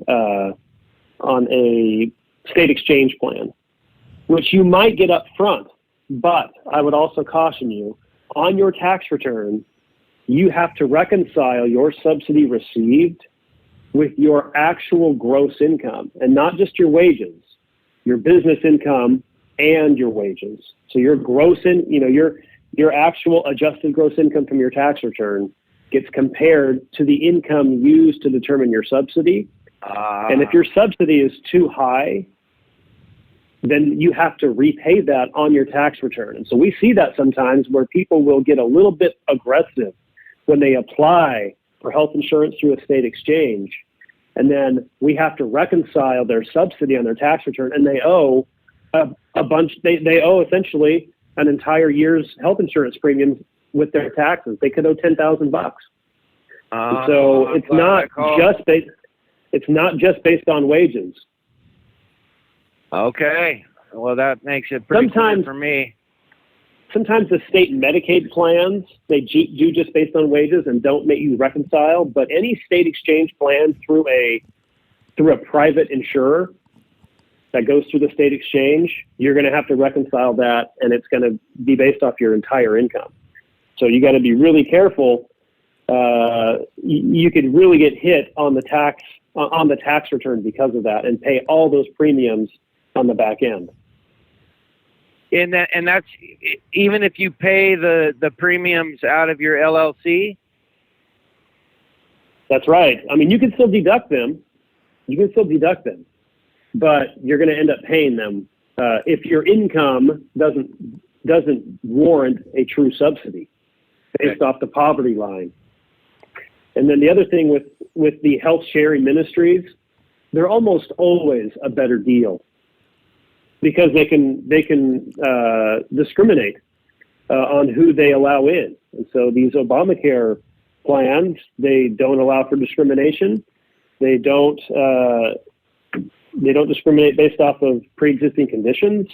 state exchange plan, which you might get up front. But I would also caution you, on your tax return, you have to reconcile your subsidy received with your actual gross income, and not just your wages, your business income and your wages. So your gross your actual adjusted gross income from your tax return gets compared to the income used to determine your subsidy. And if your subsidy is too high, then you have to repay that on your tax return. And so we see that sometimes where people will get a little bit aggressive when they apply for health insurance through a state exchange. And then we have to reconcile their subsidy on their tax return, and they owe a bunch. They owe essentially an entire year's health insurance premiums with their taxes. They could owe $10,000. So it's not just based on wages. Okay. Well, that makes it pretty clear for me. Sometimes the state Medicaid plans, they do just based on wages and don't make you reconcile. But any state exchange plan through a private insurer that goes through the state exchange, you're going to have to reconcile that, and it's going to be based off your entire income. So you got to be really careful. You could really get hit on the tax return because of that, and pay all those premiums on the back end. And that's even if you pay the premiums out of your LLC? That's right. I mean, you can still deduct them. But you're going to end up paying them if your income doesn't warrant a true subsidy based off the poverty line. And then the other thing with the health sharing ministries, they're almost always a better deal, because they can discriminate on who they allow in. And so these Obamacare plans, they don't allow for discrimination. They don't They don't discriminate based off of pre-existing conditions.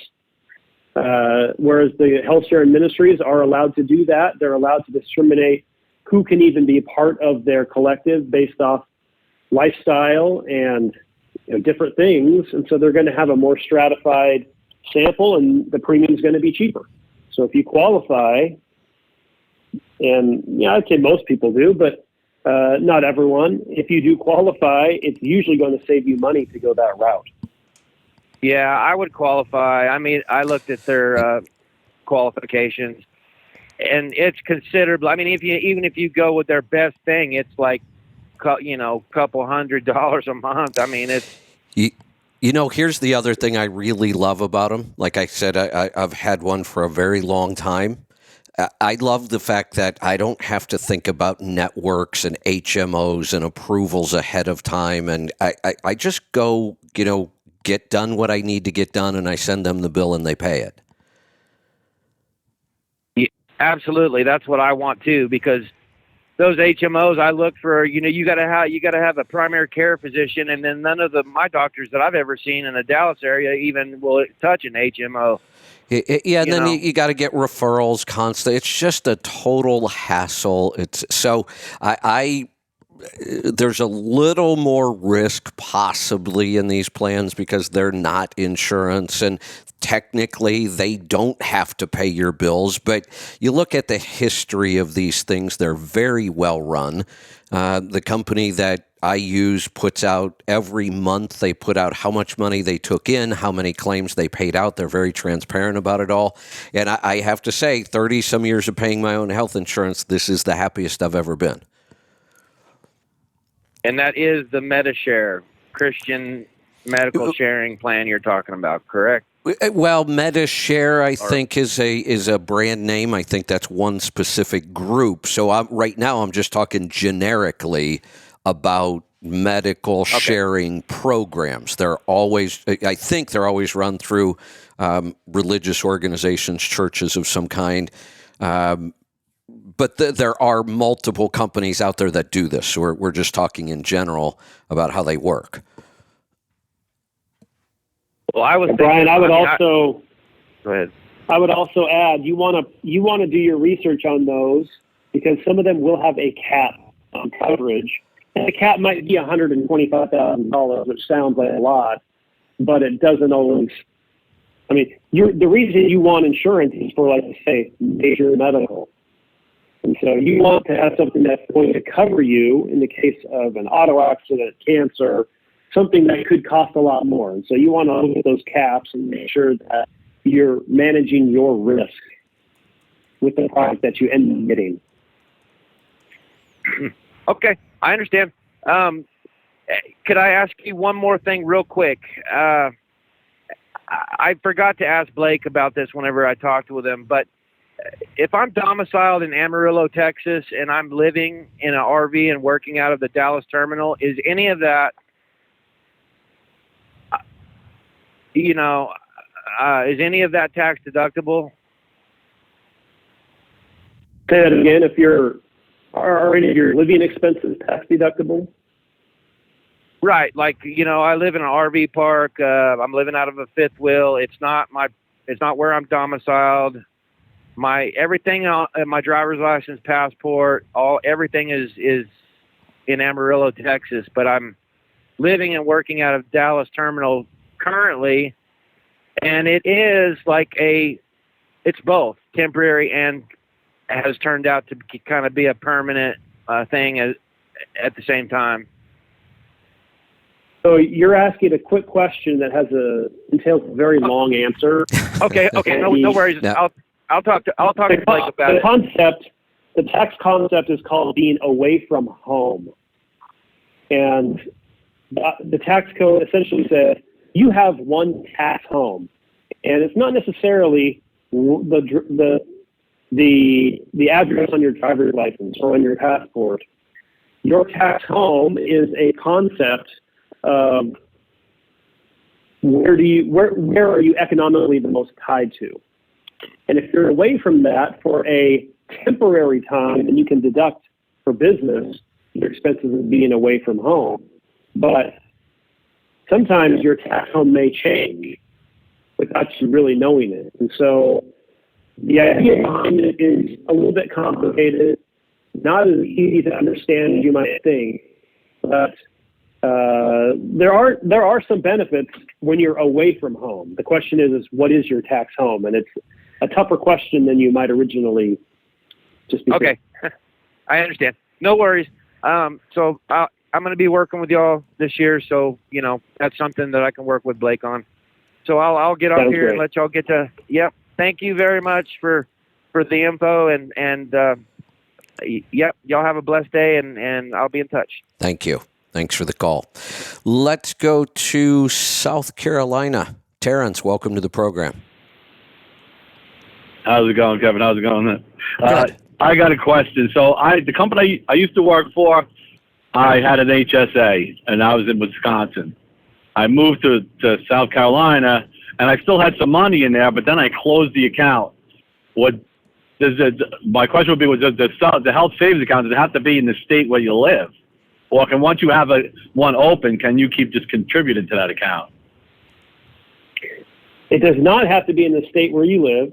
Whereas the health sharing ministries are allowed to do that. They're allowed to discriminate who can even be a part of their collective based off lifestyle and different things. And so they're going to have a more stratified sample, and the premium is going to be cheaper. So if you qualify, and I'd say most people do, but not everyone. If you do qualify, it's usually going to save you money to go that route. Yeah, I would qualify. I mean, I looked at their qualifications, and it's considerable. I mean, even if you go with their best thing, it's like, couple $100 a month. I mean, it's. Here's the other thing I really love about them. Like I said, I've had one for a very long time. I love the fact that I don't have to think about networks and HMOs and approvals ahead of time. And I just go, get done what I need to get done, and I send them the bill and they pay it. Yeah, absolutely. That's what I want too, because those HMOs, I look for, you got to have a primary care physician, and then none of my doctors that I've ever seen in the Dallas area even will touch an HMO. Yeah, and then you got to get referrals constantly. It's just a total hassle. There's a little more risk possibly in these plans because they're not insurance, and technically they don't have to pay your bills. But you look at the history of these things, they're very well run. The company that I use puts out every month, they put out how much money they took in, how many claims they paid out. They're very transparent about it all. And I have to say, 30 some years of paying my own health insurance, this is the happiest I've ever been. And that is the MediShare, Christian medical sharing plan you're talking about, correct? Well, MediShare, I think, is a brand name. I think that's one specific group. So right now I'm just talking generically about medical sharing programs. I think they're always run through religious organizations, churches of some kind. But there are multiple companies out there that do this. So we're just talking in general about how they work. Well, I was Brian. go ahead. I would also add you want to do your research on those, because some of them will have a cap on coverage, and the cap might be $125,000, which sounds like a lot, but it doesn't always. I mean, the reason you want insurance is for, like, say, major medical. And so you want to have something that's going to cover you in the case of an auto accident, cancer, something that could cost a lot more. And so you want to look at those caps and make sure that you're managing your risk with the product that you end up getting. Okay, I understand. Could I ask you one more thing real quick? I forgot to ask Blake about this whenever I talked with him, but if I'm domiciled in Amarillo, Texas, and I'm living in an RV and working out of the Dallas terminal, is any of that, is any of that tax deductible? Say that again. Are any of your living expenses tax deductible? Right. Like, I live in an RV park. I'm living out of a fifth wheel. It's not where I'm domiciled. Everything on my driver's license, passport, everything is in Amarillo, Texas, but I'm living and working out of Dallas terminal currently, and it is like it's both temporary and has turned out to kind of be a permanent thing at the same time. So you're asking a quick question that entails a very long answer. Okay, no worries. No. I'll talk to Blake about it. The tax concept is called being away from home. And the tax code essentially says you have one tax home. And it's not necessarily the address on your driver's license or on your passport. Your tax home is a concept of where are you economically the most tied to. And if you're away from that for a temporary time, then you can deduct for business your expenses of being away from home. But sometimes your tax home may change without you really knowing it. And so the idea behind it is a little bit complicated, not as easy to understand as you might think, but there are some benefits when you're away from home. The question is what is your tax home? And it's a tougher question than you might originally just be. Okay. I understand. No worries. So I'm going to be working with y'all this year. So, that's something that I can work with Blake on. So I'll get off here and let y'all get to, yep. Thank you very much for the info and yep. Y'all have a blessed day and I'll be in touch. Thank you. Thanks for the call. Let's go to South Carolina. Terrence, welcome to the program. How's it going, Kevin? How's it going? I got a question. So the company I used to work for, I had an HSA, and I was in Wisconsin. I moved to South Carolina, and I still had some money in there, but then I closed the account. My question would be, does the health savings account, does it have to be in the state where you live? Or once you have one open, can you keep just contributing to that account? It does not have to be in the state where you live,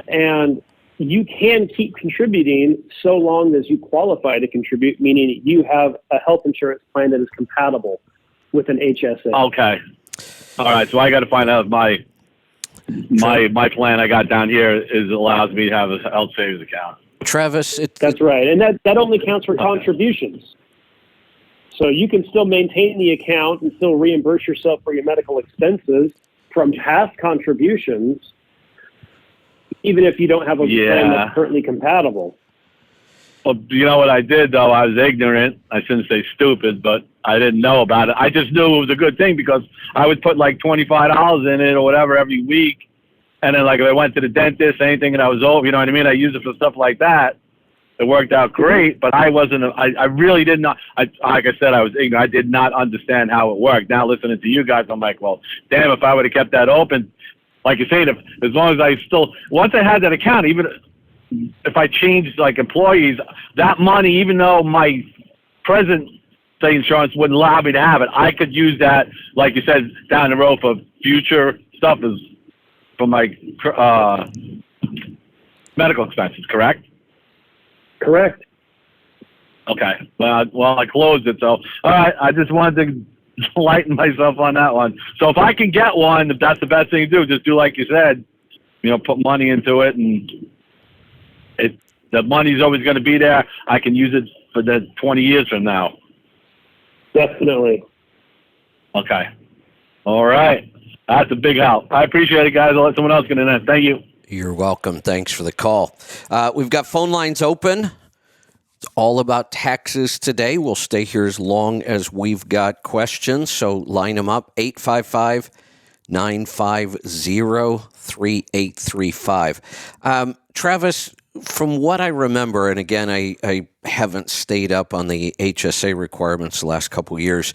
and you can keep contributing so long as you qualify to contribute, meaning you have a health insurance plan that is compatible with an HSA. Okay. All right. So I got to find out if my plan I got down here allows me to have a health savings account. Travis, that's right, and that only counts for contributions. So you can still maintain the account and still reimburse yourself for your medical expenses from past contributions, even if you don't have a plan that's currently compatible. Well, you know what I did, though? I was ignorant. I shouldn't say stupid, but I didn't know about it. I just knew it was a good thing because I would put like $25 in it or whatever every week. And then, like, if I went to the dentist, anything, and I was over, you know what I mean? I used it for stuff like that. It worked out great, but I really did not, like I said, I was ignorant. I did not understand how it worked. Now, listening to you guys, I'm like, well, damn, if I would have kept that open, like you're saying, as long as once I had that account, even if I changed, like, employees, that money, even though my present state insurance wouldn't allow me to have it, I could use that, like you said, down the road for future stuff for my medical expenses, correct? Correct. Okay. Well, I closed it, so all right. I just wanted to lighten myself on that one. So if I can get one, if that's the best thing to do, just do like you said. Put money into it, and the money's always going to be there. I can use it for the 20 years from now. Definitely. Okay. All right. That's a big help. I appreciate it, guys. I'll let someone else get in there. Thank you. You're welcome. Thanks for the call. We've got phone lines open. It's all about taxes today. We'll stay here as long as we've got questions, so line them up, 855-950-3835. Travis, from what I remember, and again, I haven't stayed up on the HSA requirements the last couple of years.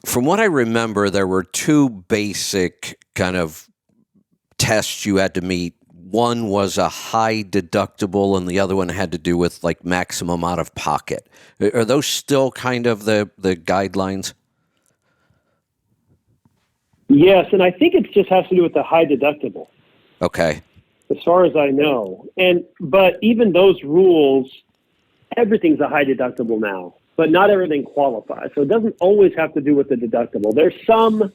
From what I remember, there were two basic kind of tests you had to meet. One was a high deductible, and the other one had to do with like maximum out of pocket. Are those still kind of the guidelines? Yes, and I think it just has to do with the high deductible. Okay. As far as I know. But even those rules, everything's a high deductible now, but not everything qualifies. So it doesn't always have to do with the deductible. There's some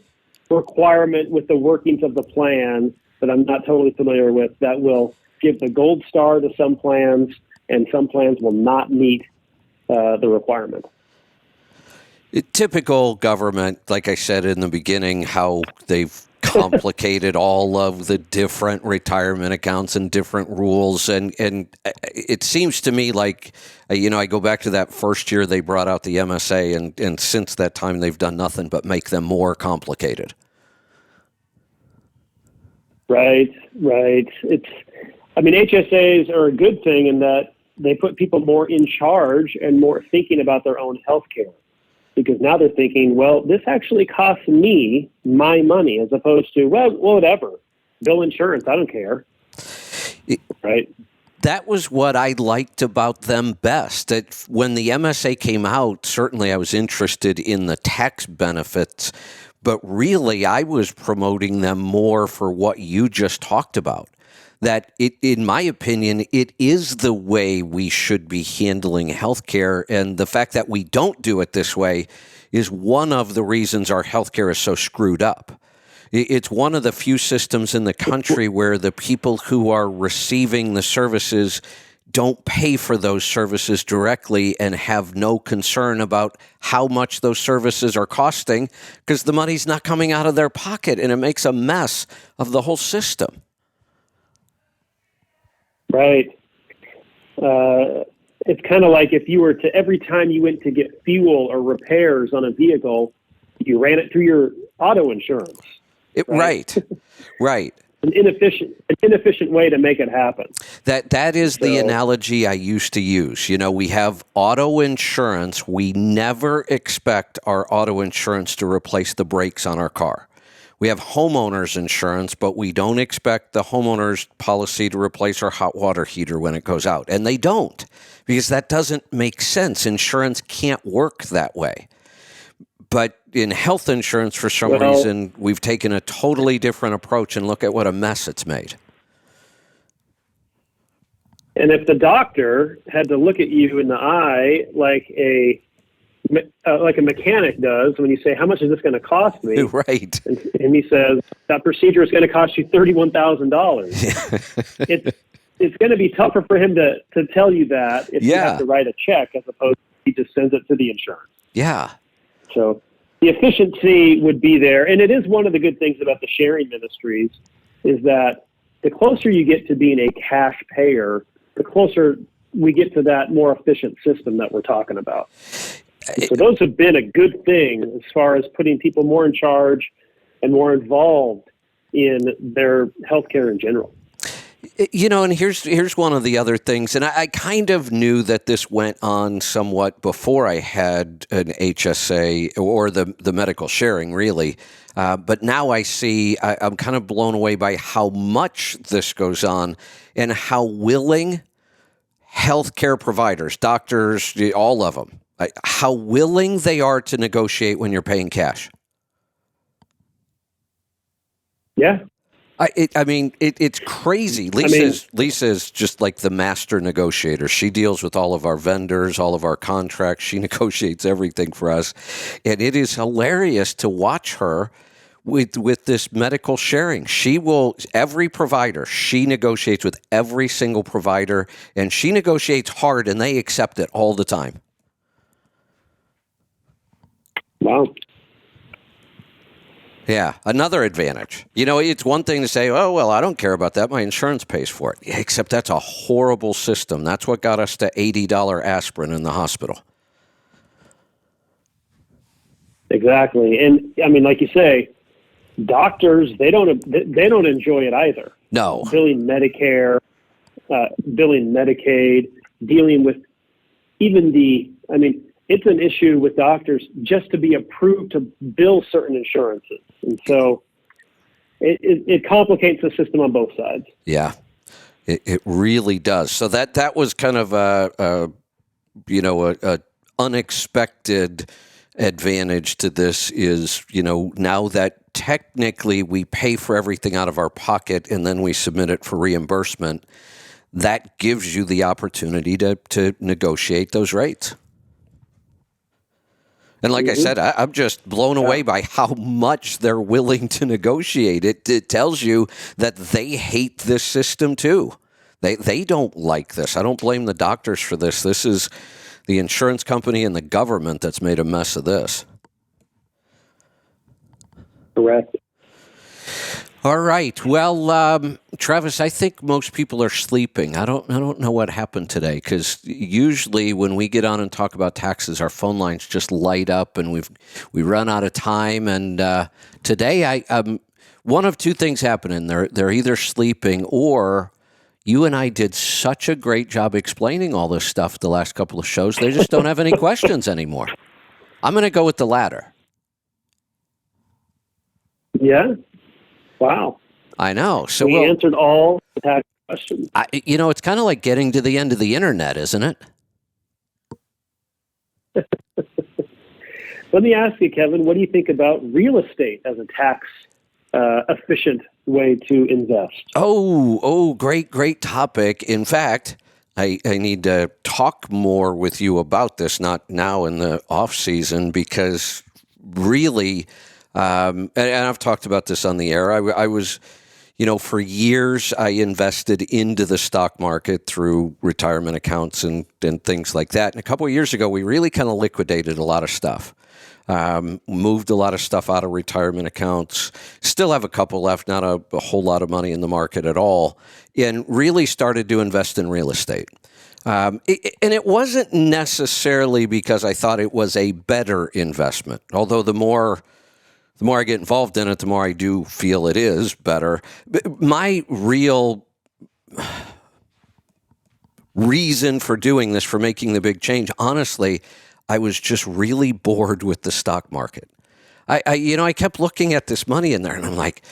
requirement with the workings of the plan that I'm not totally familiar with that will give the gold star to some plans, and some plans will not meet the requirement. Typical government, like I said in the beginning, how they've complicated all of the different retirement accounts and different rules. And it seems to me like, I go back to that first year they brought out the MSA, and since that time they've done nothing but make them more complicated. Right. HSAs are a good thing in that they put people more in charge and more thinking about their own health care. Because now they're thinking, well, this actually costs me my money, as opposed to, well, whatever, bill insurance, I don't care. Right? That was what I liked about them best. That when the MSA came out, certainly I was interested in the tax benefits, But really, I was promoting them more for what you just talked about. That in my opinion, it is the way we should be handling healthcare. And the fact that we don't do it this way is one of the reasons our healthcare is so screwed up. It's one of the few systems in the country where the people who are receiving the services don't pay for those services directly and have no concern about how much those services are costing because the money's not coming out of their pocket, and it makes a mess of the whole system. Right. It's kind of like if you were to, every time you went to get fuel or repairs on a vehicle, you ran it through your auto insurance. Right. An inefficient way to make it happen. That is the analogy I used to use. We have auto insurance. We never expect our auto insurance to replace the brakes on our car. We have homeowners insurance, but we don't expect the homeowners policy to replace our hot water heater when it goes out. And they don't, because that doesn't make sense. Insurance can't work that way. But in health insurance, for some reason, we've taken a totally different approach, and look at what a mess it's made. And if the doctor had to look at you in the eye like a mechanic does when you say, how much is this going to cost me? Right. And he says, that procedure is going to cost you $31,000. It's going to be tougher for him to tell you that if you have to write a check as opposed to he just sends it to the insurance. Yeah. So the efficiency would be there. And it is one of the good things about the sharing ministries is that the closer you get to being a cash payer, the closer we get to that more efficient system that we're talking about. So those have been a good thing as far as putting people more in charge and more involved in their healthcare in general. And here's one of the other things, and I kind of knew that this went on somewhat before I had an HSA or the medical sharing, really. But now I see, I'm kind of blown away by how much this goes on and how willing healthcare providers, doctors, all of them, how willing they are to negotiate when you're paying cash. Yeah. It's crazy. Lisa's just like the master negotiator. She deals with all of our vendors, all of our contracts. She negotiates everything for us. And it is hilarious to watch her with this medical sharing. Every provider, she negotiates with every single provider, and she negotiates hard, and they accept it all the time. Wow. Yeah, another advantage. It's one thing to say, oh, well, I don't care about that. My insurance pays for it. Yeah, except that's a horrible system. That's what got us to $80 aspirin in the hospital. Exactly. And like you say, doctors, they don't enjoy it either. No. Billing Medicare, billing Medicaid, dealing with even it's an issue with doctors just to be approved to bill certain insurances. And so it complicates the system on both sides. Yeah, it really does. So that was kind of a unexpected advantage to this is, now that technically we pay for everything out of our pocket and then we submit it for reimbursement, that gives you the opportunity to negotiate those rates. And like I said, I'm just blown away by how much they're willing to negotiate. It tells you that they hate this system too. They don't like this. I don't blame the doctors for this. This is the insurance company and the government that's made a mess of this. Correct. All right. Well, Travis, I think most people are sleeping. I don't know what happened today because usually when we get on and talk about taxes, our phone lines just light up and we run out of time. And today, one of two things happening. They're either sleeping or you and I did such a great job explaining all this stuff the last couple of shows. They just don't have any questions anymore. I'm going to go with the latter. Yeah. Wow. I know. So we answered all the tax questions. It's kind of like getting to the end of the internet, isn't it? Let me ask you, Kevin, what do you think about real estate as a tax efficient way to invest? Great topic. In fact, I need to talk more with you about this, not now in the off season, because really, and I've talked about this on the air. I was, for years, I invested into the stock market through retirement accounts and things like that. And a couple of years ago, we really kind of liquidated a lot of stuff. Moved a lot of stuff out of retirement accounts, still have a couple left, not a whole lot of money in the market at all, and really started to invest in real estate. And it wasn't necessarily because I thought it was a better investment, although the more I get involved in it, the more I do feel it is better. But my real reason for doing this, for making the big change, honestly, I was just really bored with the stock market. I kept looking at this money in there, and I'm like,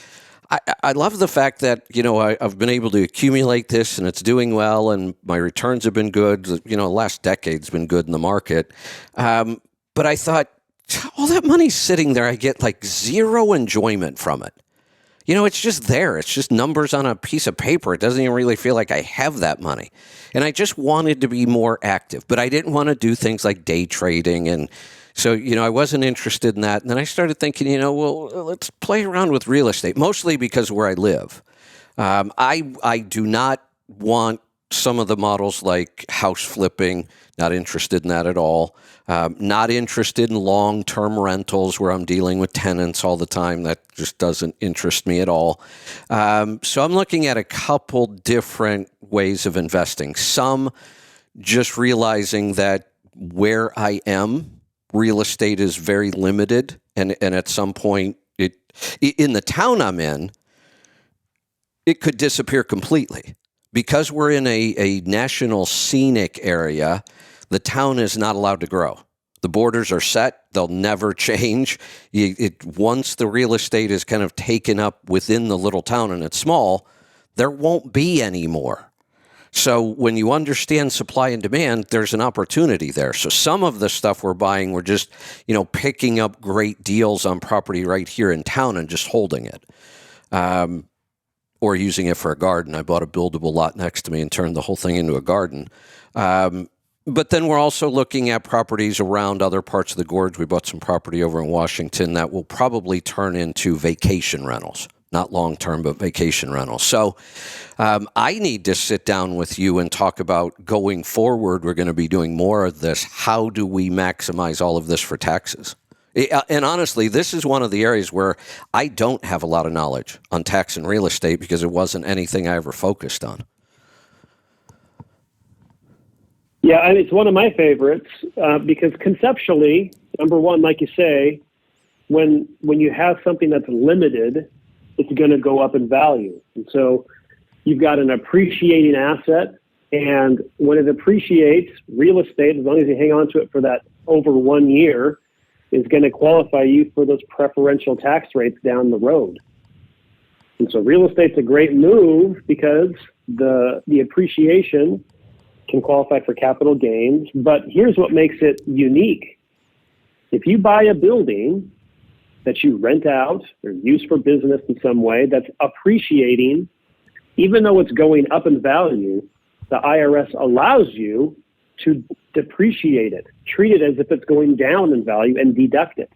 I love the fact that, I've been able to accumulate this, and it's doing well, and my returns have been good. The last decade's been good in the market. But I thought, all that money's sitting there. I get like zero enjoyment from it. It's just there. It's just numbers on a piece of paper. It doesn't even really feel like I have that money. And I just wanted to be more active, but I didn't want to do things like day trading. And so, I wasn't interested in that. And then I started thinking, let's play around with real estate, mostly because of where I live. I do not want some of the models like house flipping, not interested in that at all. Not interested in long-term rentals where I'm dealing with tenants all the time. That just doesn't interest me at all. So I'm looking at a couple different ways of investing. Some just realizing that where I am, real estate is very limited. And at some point, in the town I'm in, it could disappear completely. Because we're in a national scenic area, the town is not allowed to grow. The borders are set. They'll never change. Once the real estate is kind of taken up within the little town and it's small, there won't be any more. So when you understand supply and demand, there's an opportunity there. So some of the stuff we're buying, we're just, picking up great deals on property right here in town and just holding it. Or using it for a garden. I bought a buildable lot next to me and turned the whole thing into a garden. But then we're also looking at properties around other parts of the gorge. We bought some property over in Washington that will probably turn into vacation rentals. Not long-term, but vacation rentals. So I need to sit down with you and talk about going forward. We're going to be doing more of this. How do we maximize all of this for taxes? And honestly, this is one of the areas where I don't have a lot of knowledge on tax and real estate because it wasn't anything I ever focused on. Yeah, and it's one of my favorites because conceptually, number one, like you say, when you have something that's limited, it's going to go up in value. And so you've got an appreciating asset, and when it appreciates, real estate, as long as you hang on to it for that over 1 year, is going to qualify you for those preferential tax rates down the road. And so real estate's a great move because the appreciation can qualify for capital gains. But here's what makes it unique. If you buy a building that you rent out or use for business in some way that's appreciating, even though it's going up in value, the IRS allows you to depreciate it, treat it as if it's going down in value, and deduct it.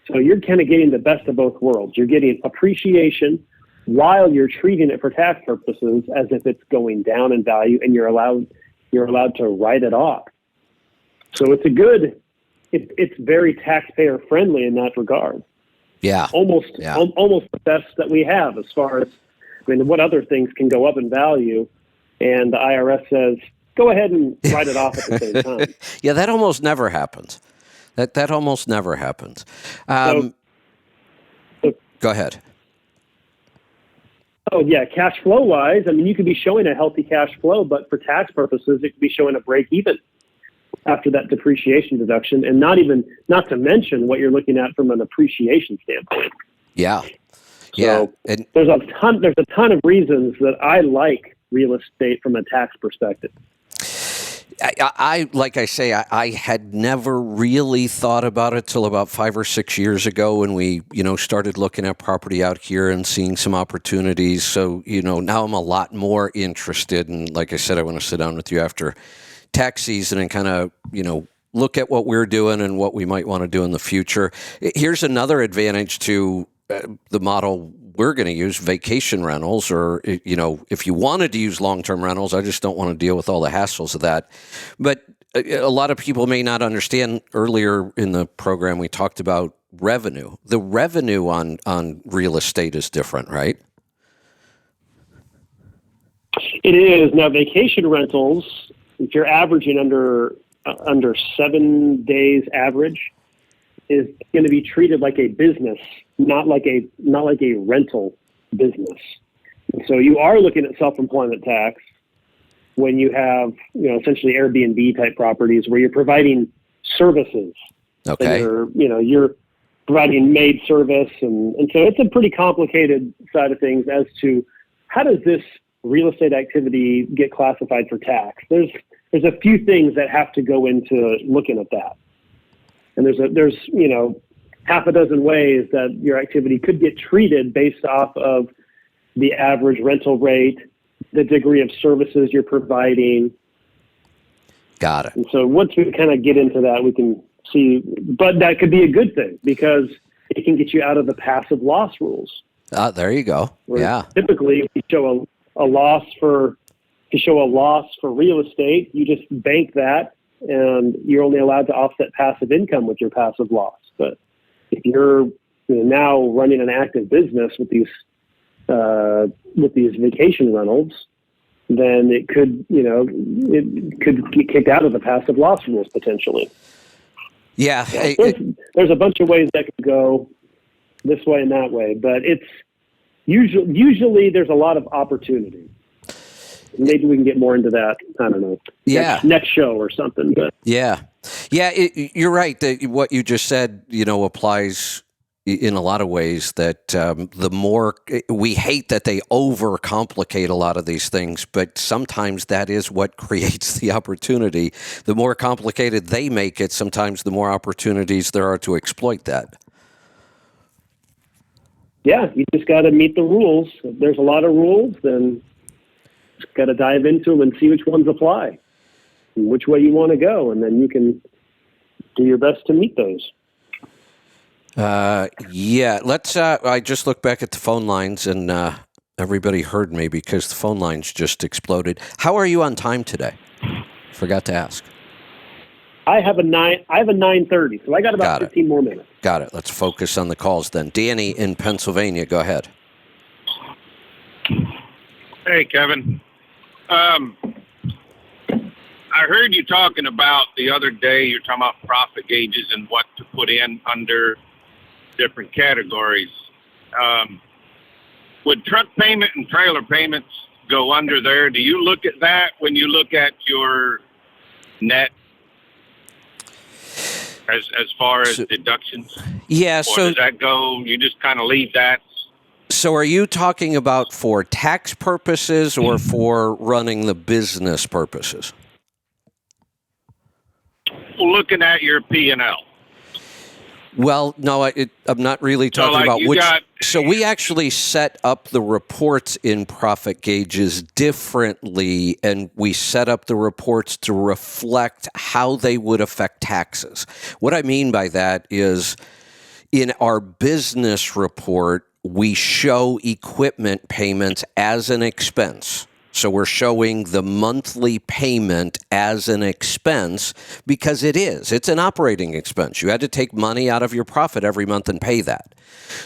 So you're kind of getting the best of both worlds. You're getting appreciation while you're treating it for tax purposes as if it's going down in value, and you're allowed to write it off. So it's very taxpayer friendly in that regard. Yeah. Almost the best that we have as far as, what other things can go up in value, and the IRS says, go ahead and write it off at the same time. Yeah, that almost never happens. That almost never happens. Go ahead. Oh, yeah, cash flow wise, you could be showing a healthy cash flow, but for tax purposes, it could be showing a break even after that depreciation deduction, and not to mention what you're looking at from an appreciation standpoint. Yeah. So and there's a ton of reasons that I like real estate from a tax perspective. like I say, I had never really thought about it till about 5 or 6 years ago when we, started looking at property out here and seeing some opportunities. So, now I'm a lot more interested. And like I said, I want to sit down with you after tax season and kind of, look at what we're doing and what we might want to do in the future. Here's another advantage to the model we're going to use, vacation rentals, or, if you wanted to use long-term rentals, I just don't want to deal with all the hassles of that. But a lot of people may not understand. Earlier in the program, we talked about revenue. The revenue on real estate is different, right? It is. Now, vacation rentals, if you're averaging under 7 days average, is going to be treated like a business, not like a rental business. And so you are looking at self-employment tax when you have, essentially Airbnb type properties where you're providing services. Okay. You're providing maid service, and so it's a pretty complicated side of things as to how does this real estate activity get classified for tax. There's a few things that have to go into looking at that. And there's half a dozen ways that your activity could get treated based off of the average rental rate, the degree of services you're providing. Got it. And so once we kind of get into that, we can see, but that could be a good thing because it can get you out of the passive loss rules. There you go. Yeah. Typically, if you show a loss for real estate, you just bank that, and you're only allowed to offset passive income with your passive loss. But if you're now running an active business with these vacation rentals, then it could get kicked out of the passive loss rules potentially. Yeah, there's a bunch of ways that could go this way and that way, but it's usually there's a lot of opportunity. Maybe we can get more into that. I don't know. Yeah. Next show or something. But yeah. You're right. That what you just said, applies in a lot of ways. That the more we hate that they overcomplicate a lot of these things, but sometimes that is what creates the opportunity. The more complicated they make it, sometimes the more opportunities there are to exploit that. Yeah, you just got to meet the rules. If there's a lot of rules, then got to dive into them and see which ones apply and which way you want to go, and then you can do your best to meet those. Let's I just looked back at the phone lines, and everybody heard me because the phone lines just exploded. How are you on time today? Forgot to ask. I have a 9:30, so I got about 15 more minutes. Got it. Let's focus on the calls then. Danny in Pennsylvania, go ahead. Hey, Kevin. I heard you talking about the other day, you're talking about profit gauges and what to put in under different categories. Would truck payment and trailer payments go under there? Do you look at that when you look at your net as far as deductions? Yeah. Or does that go, you just kind of leave that? So are you talking about for tax purposes or for running the business purposes? Looking at your P&L. Well, no, I'm not really talking about which. So we actually set up the reports in profit gauges differently, and we set up the reports to reflect how they would affect taxes. What I mean by that is in our business report, we show equipment payments as an expense. So we're showing the monthly payment as an expense because it's an operating expense. You had to take money out of your profit every month and pay that.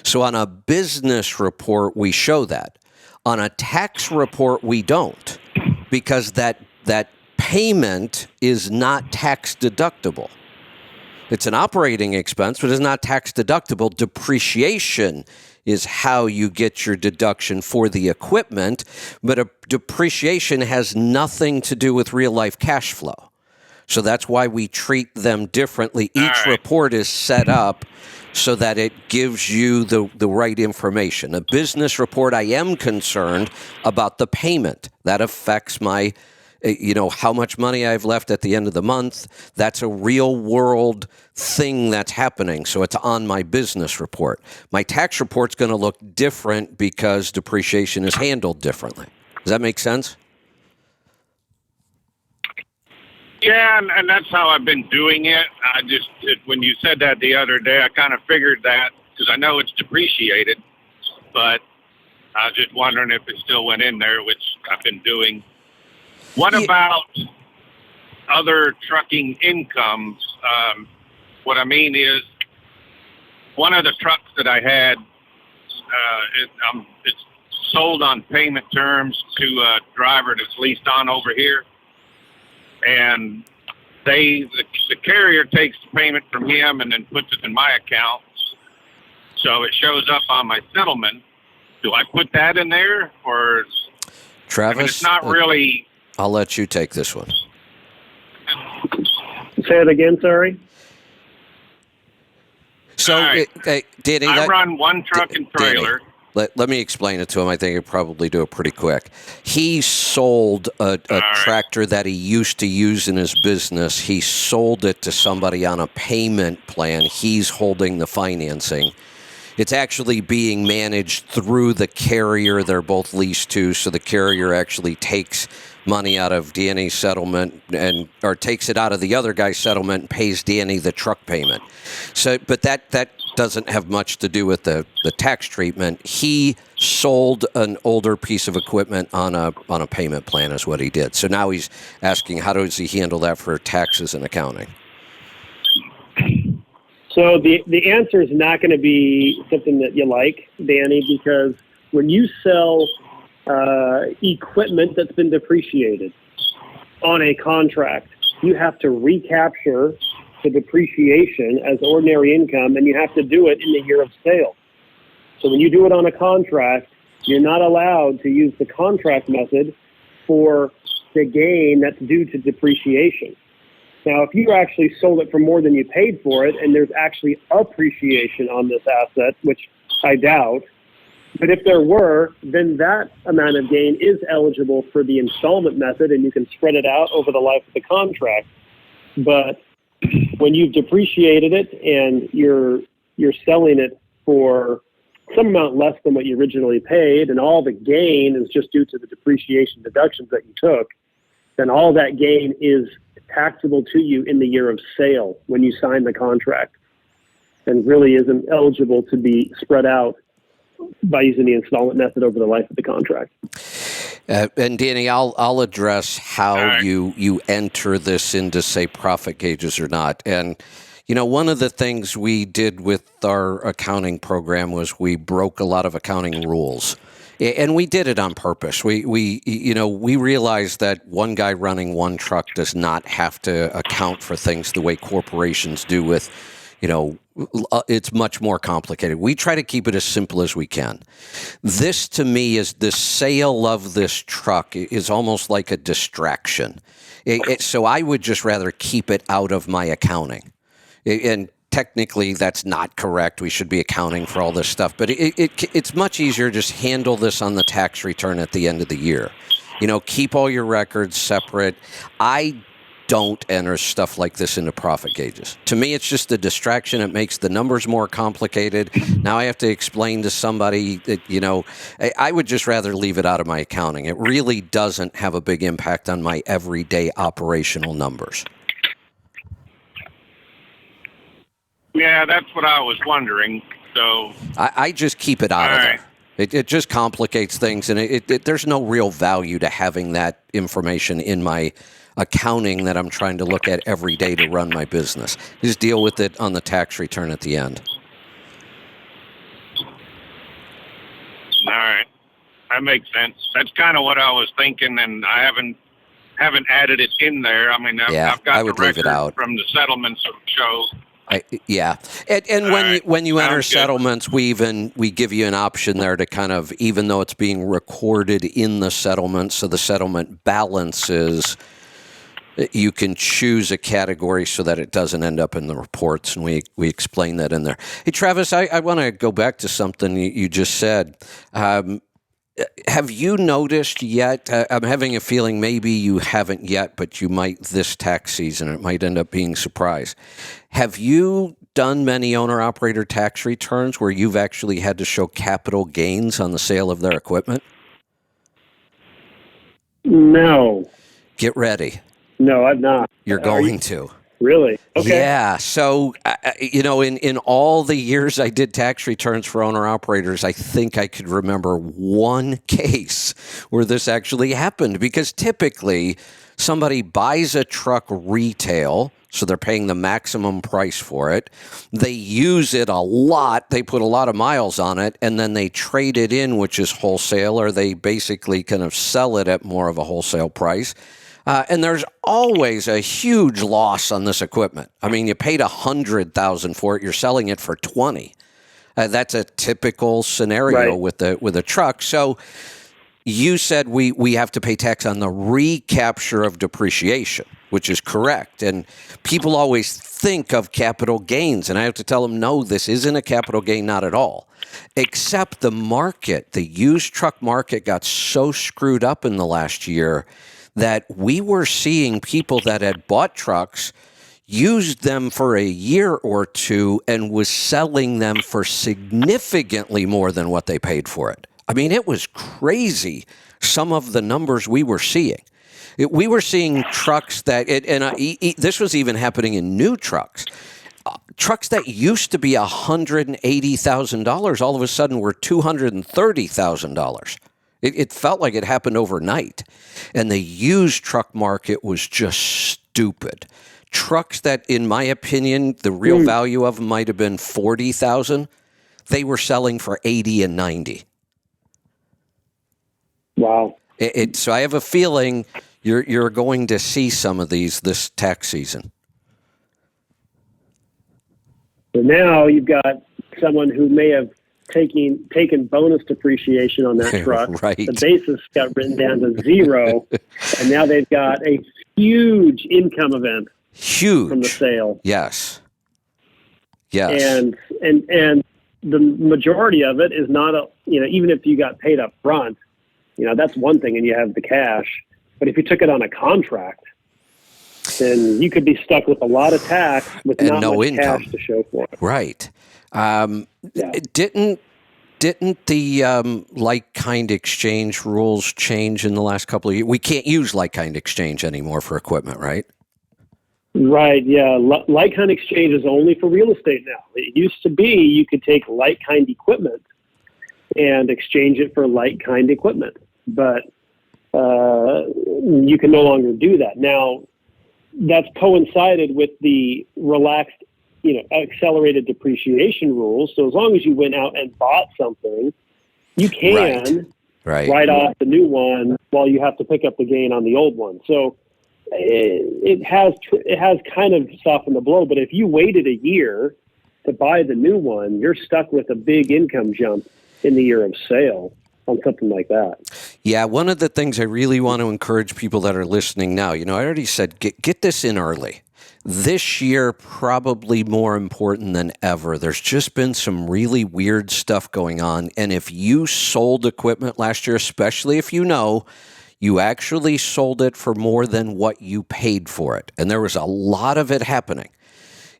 So on a business report, we show that. On a tax report, we don't, because that payment is not tax deductible. It's an operating expense, but it's not tax deductible. Depreciation is how you get your deduction for the equipment, but a depreciation has nothing to do with real life cash flow. So that's why we treat them differently. Each report is set up so that it gives you the right information. A business report, I am concerned about the payment. That affects my how much money I've left at the end of the month. That's a real world thing that's happening. So it's on my business report. My tax report's going to look different because depreciation is handled differently. Does that make sense? Yeah, and that's how I've been doing it. When you said that the other day, I kind of figured that because I know it's depreciated, but I was just wondering if it still went in there, which I've been doing. What about other trucking incomes? What I mean is, one of the trucks that I had, it's sold on payment terms to a driver that's leased on over here. And the carrier takes the payment from him and then puts it in my account. So it shows up on my settlement. Do I put that in there? Or, Travis, it's not really... I'll let you take this one. Say it again, sorry. So, right. Danny, I run one truck and trailer. Danny, let me explain it to him. I think he'd probably do it pretty quick. He sold a tractor that he used to use in his business. He sold it to somebody on a payment plan. He's holding the financing. It's actually being managed through the carrier they're both leased to, so the carrier actually takes money out of Danny's settlement or takes it out of the other guy's settlement and pays Danny the truck payment. So, but that doesn't have much to do with the tax treatment. He sold an older piece of equipment on a payment plan is what he did. So now he's asking, how does he handle that for taxes and accounting? So the answer is not going to be something that you like, Danny, because when you sell equipment that's been depreciated on a contract, you have to recapture the depreciation as ordinary income, and you have to do it in the year of sale. So when you do it on a contract, you're not allowed to use the contract method for the gain that's due to depreciation. Now, if you actually sold it for more than you paid for it, and there's actually appreciation on this asset, which I doubt, but if there were, then that amount of gain is eligible for the installment method, and you can spread it out over the life of the contract. But when you've depreciated it and you're selling it for some amount less than what you originally paid, and all the gain is just due to the depreciation deductions that you took, then all that gain is taxable to you in the year of sale when you sign the contract, and really isn't eligible to be spread out by using the installment method over the life of the contract. And Danny, I'll address how you enter this into, say, profit gauges or not. And one of the things we did with our accounting program was we broke a lot of accounting rules. And we did it on purpose. We realized that one guy running one truck does not have to account for things the way corporations do with, it's much more complicated. We try to keep it as simple as we can. This, to me, is the sale of this truck is almost like a distraction. So I would just rather keep it out of my accounting. And technically, that's not correct. We should be accounting for all this stuff. But it's much easier to just handle this on the tax return at the end of the year. Keep all your records separate. I don't enter stuff like this into profit gauges. To me, it's just a distraction. It makes the numbers more complicated. Now I have to explain to somebody that, I would just rather leave it out of my accounting. It really doesn't have a big impact on my everyday operational numbers. Yeah, that's what I was wondering. So I just keep it out of there. It just complicates things, and there's no real value to having that information in my accounting that I'm trying to look at every day to run my business. Just deal with it on the tax return at the end. All right. That makes sense. That's kind of what I was thinking, and I haven't added it in there. I mean, I've got I would the leave it record out. From the settlements show. And when you enter settlements, we give you an option there to kind of, even though it's being recorded in the settlement, so the settlement balances, you can choose a category so that it doesn't end up in the reports, and we explain that in there. Hey, Travis, I want to go back to something you just said. have you noticed yet? I'm having a feeling maybe you haven't yet, but you might this tax season. It might end up being a surprise. Have you done many owner-operator tax returns where you've actually had to show capital gains on the sale of their equipment? No. Get ready. No, I've not. You're going to. Really? Okay. Yeah. So, in all the years I did tax returns for owner-operators, I think I could remember one case where this actually happened, because typically somebody buys a truck retail, so they're paying the maximum price for it. They use it a lot. They put a lot of miles on it, and then they trade it in, which is wholesale, or they basically kind of sell it at more of a wholesale price. And there's always a huge loss on this equipment. I mean, you paid $100,000 for it. You're selling it for $20,000. That's a typical scenario with a truck. So you said we have to pay tax on the recapture of depreciation, which is correct. And people always think of capital gains, and I have to tell them, no, this isn't a capital gain, not at all. Except the market, the used truck market, got so screwed up in the last year that we were seeing people that had bought trucks, used them for a year or two, and was selling them for significantly more than what they paid for it. I mean, it was crazy, some of the numbers we were seeing. We were seeing trucks that, this was even happening in new trucks. Trucks that used to be $180,000 all of a sudden were $230,000. It felt like it happened overnight. And the used truck market was just stupid. Trucks that, in my opinion, the real value of them might have been $40,000, they were selling for $80,000 and $90,000. Wow. So I have a feeling you're going to see some of these this tax season. So now you've got someone who may have taken bonus depreciation on that truck. Right. The basis got written down to zero, and now they've got a huge income event. Huge from the sale. Yes. And the majority of it is not even if you got paid up front, that's one thing, and you have the cash. But if you took it on a contract, then you could be stuck with a lot of tax with and not no much income. cash to show for it. Right. Didn't the like-kind exchange rules change in the last couple of years? We can't use like-kind exchange anymore for equipment, right? Right, yeah. Like-kind exchange is only for real estate now. It used to be you could take like-kind equipment and exchange it for like-kind equipment, but you can no longer do that. Now, that's coincided with the relaxed accelerated depreciation rules. So as long as you went out and bought something, you can write off the new one while you have to pick up the gain on the old one. So it has kind of softened the blow. But if you waited a year to buy the new one, you're stuck with a big income jump in the year of sale on something like that. Yeah, one of the things I really want to encourage people that are listening now, I already said, get this in early. This year, probably more important than ever. There's just been some really weird stuff going on. And if you sold equipment last year, especially if you actually sold it for more than what you paid for it, and there was a lot of it happening.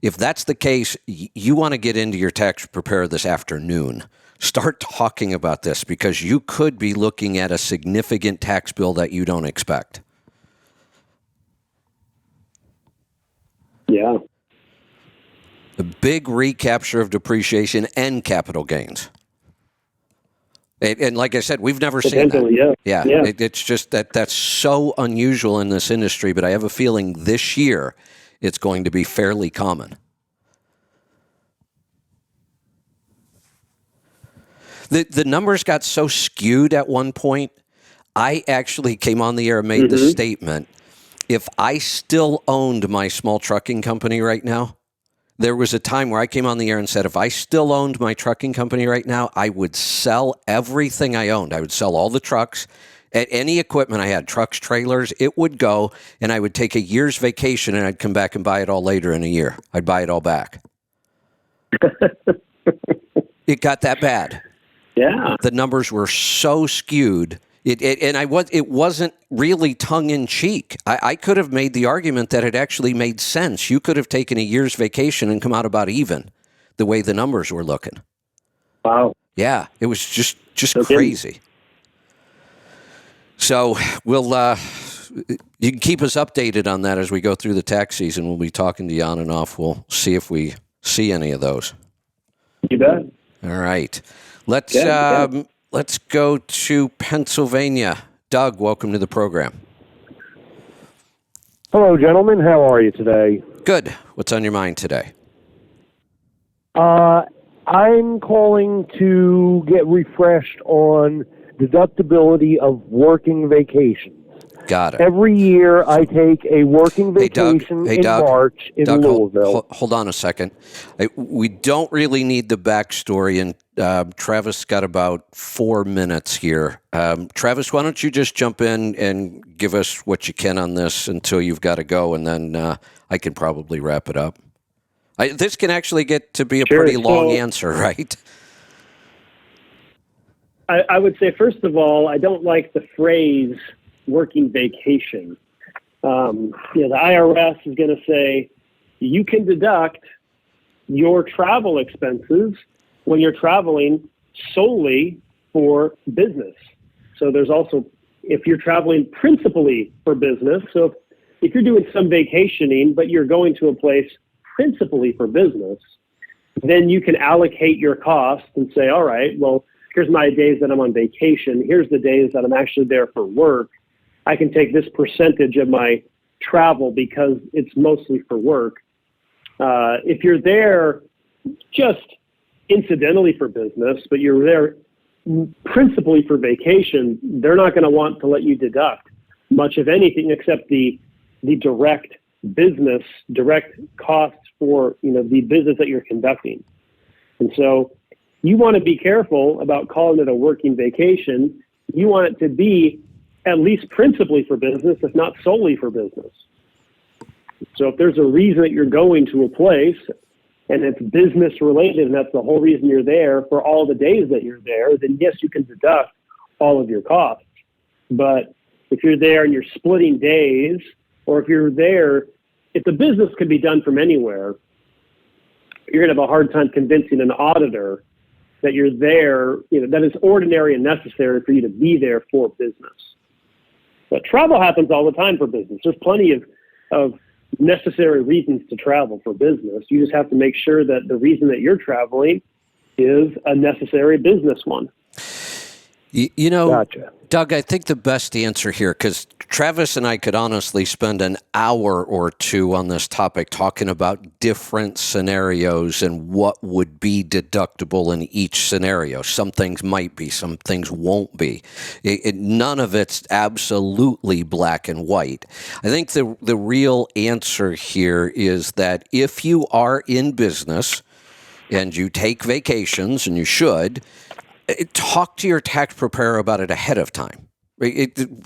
If that's the case, you want to get into your tax preparer this afternoon. Start talking about this, because you could be looking at a significant tax bill that you don't expect. Yeah. The big recapture of depreciation and capital gains. And like I said, we've never seen that. Yeah. It's just that's so unusual in this industry, but I have a feeling this year it's going to be fairly common. The numbers got so skewed at one point, I actually came on the air and made the statement, if I still owned my small trucking company right now, there was a time where I came on the air and said, if I still owned my trucking company right now, I would sell everything I owned. I would sell all the trucks, any equipment I had, trucks, trailers, it would go, and I would take a year's vacation, and I'd come back and buy it all later in a year. I'd buy it all back. It got that bad. Yeah. The numbers were so skewed. It wasn't really tongue in cheek. I could have made the argument that it actually made sense. You could have taken a year's vacation and come out about even, the way the numbers were looking. Wow. Yeah, it was just crazy. So you can keep us updated on that as we go through the tax season. We'll be talking to you on and off. We'll see if we see any of those. You bet. All right. Let's go to Pennsylvania. Doug, welcome to the program. Hello, gentlemen. How are you today? Good. What's on your mind today? I'm calling to get refreshed on deductibility of working vacations. Got it. Every year I take a working vacation in March in Louisville. Hold on a second. We don't really need the backstory, and Travis got about 4 minutes here. Travis, why don't you just jump in and give us what you can on this until you've got to go, and then I can probably wrap it up. This can actually get to be a pretty long answer, right? I would say, first of all, I don't like the phrase working vacation. The IRS is going to say you can deduct your travel expenses when you're traveling solely for business. So there's also, if you're traveling principally for business, so if you're doing some vacationing, but you're going to a place principally for business, then you can allocate your costs and say, all right, well, here's my days that I'm on vacation. Here's the days that I'm actually there for work. I can take this percentage of my travel because it's mostly for work. If you're there just incidentally for business, but you're there principally for vacation, they're not going to want to let you deduct much of anything except the direct costs for the business that you're conducting. And so you want to be careful about calling it a working vacation. You want it to be at least principally for business, if not solely for business. So if there's a reason that you're going to a place and it's business related and that's the whole reason you're there for all the days that you're there, then yes, you can deduct all of your costs. But if you're there and you're splitting days, or if you're there, if the business can be done from anywhere, you're going to have a hard time convincing an auditor that you're there, that is ordinary and necessary for you to be there for business. But travel happens all the time for business. There's plenty of necessary reasons to travel for business. You just have to make sure that the reason that you're traveling is a necessary business one. Gotcha. Doug, I think the best answer here, because Travis and I could honestly spend an hour or two on this topic talking about different scenarios and what would be deductible in each scenario. Some things might be, some things won't be. None of it's absolutely black and white. I think the real answer here is that if you are in business and you take vacations, and you should, talk to your tax preparer about it ahead of time.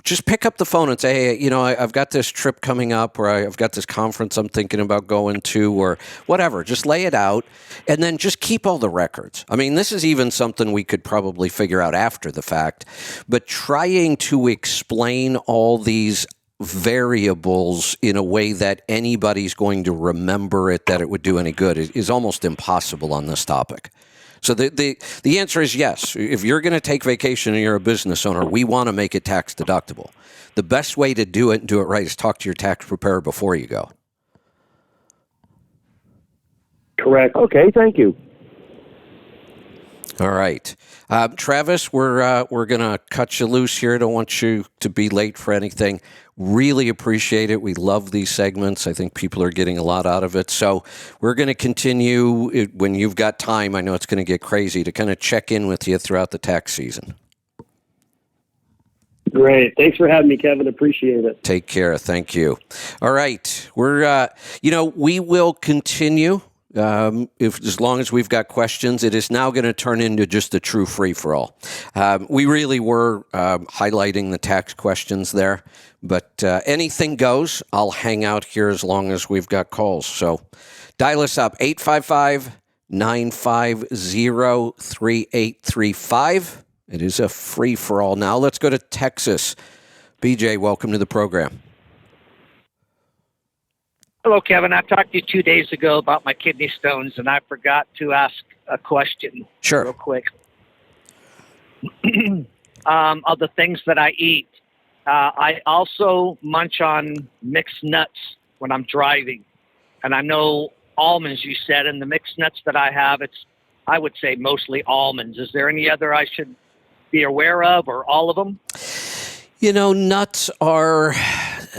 Just pick up the phone and say, hey, I've got this trip coming up, or I've got this conference I'm thinking about going to, or whatever. Just lay it out, and then just keep all the records. I mean, this is even something we could probably figure out after the fact, but trying to explain all these variables in a way that anybody's going to remember it, that it would do any good, is almost impossible on this topic. So the answer is yes. If you're going to take vacation and you're a business owner, we want to make it tax deductible. The best way to do it and do it right is talk to your tax preparer before you go. Correct. Okay, thank you. All right. Travis, we're going to cut you loose here. Don't want you to be late for anything. Really appreciate it. We love these segments. I think people are getting a lot out of it. So we're going to continue when you've got time. I know it's going to get crazy to kind of check in with you throughout the tax season. Great. Thanks for having me, Kevin. Appreciate it. Take care. Thank you. All right. We're, we will continue. As long as we've got questions, it is now going to turn into just a true free-for-all. We really were highlighting the tax questions there, but anything goes. I'll hang out here as long as we've got calls. So dial us up, 855 950-3835. It is a free-for-all now. Let's go to Texas. BJ, welcome to the program. Hello, Kevin. I talked to you 2 days ago about my kidney stones, and I forgot to ask a question. Sure. Real quick. Of the things that I eat, I also munch on mixed nuts when I'm driving. And I know almonds, you said, and the mixed nuts that I have, I would say mostly almonds. Is there any other I should be aware of, or all of them? You know, nuts are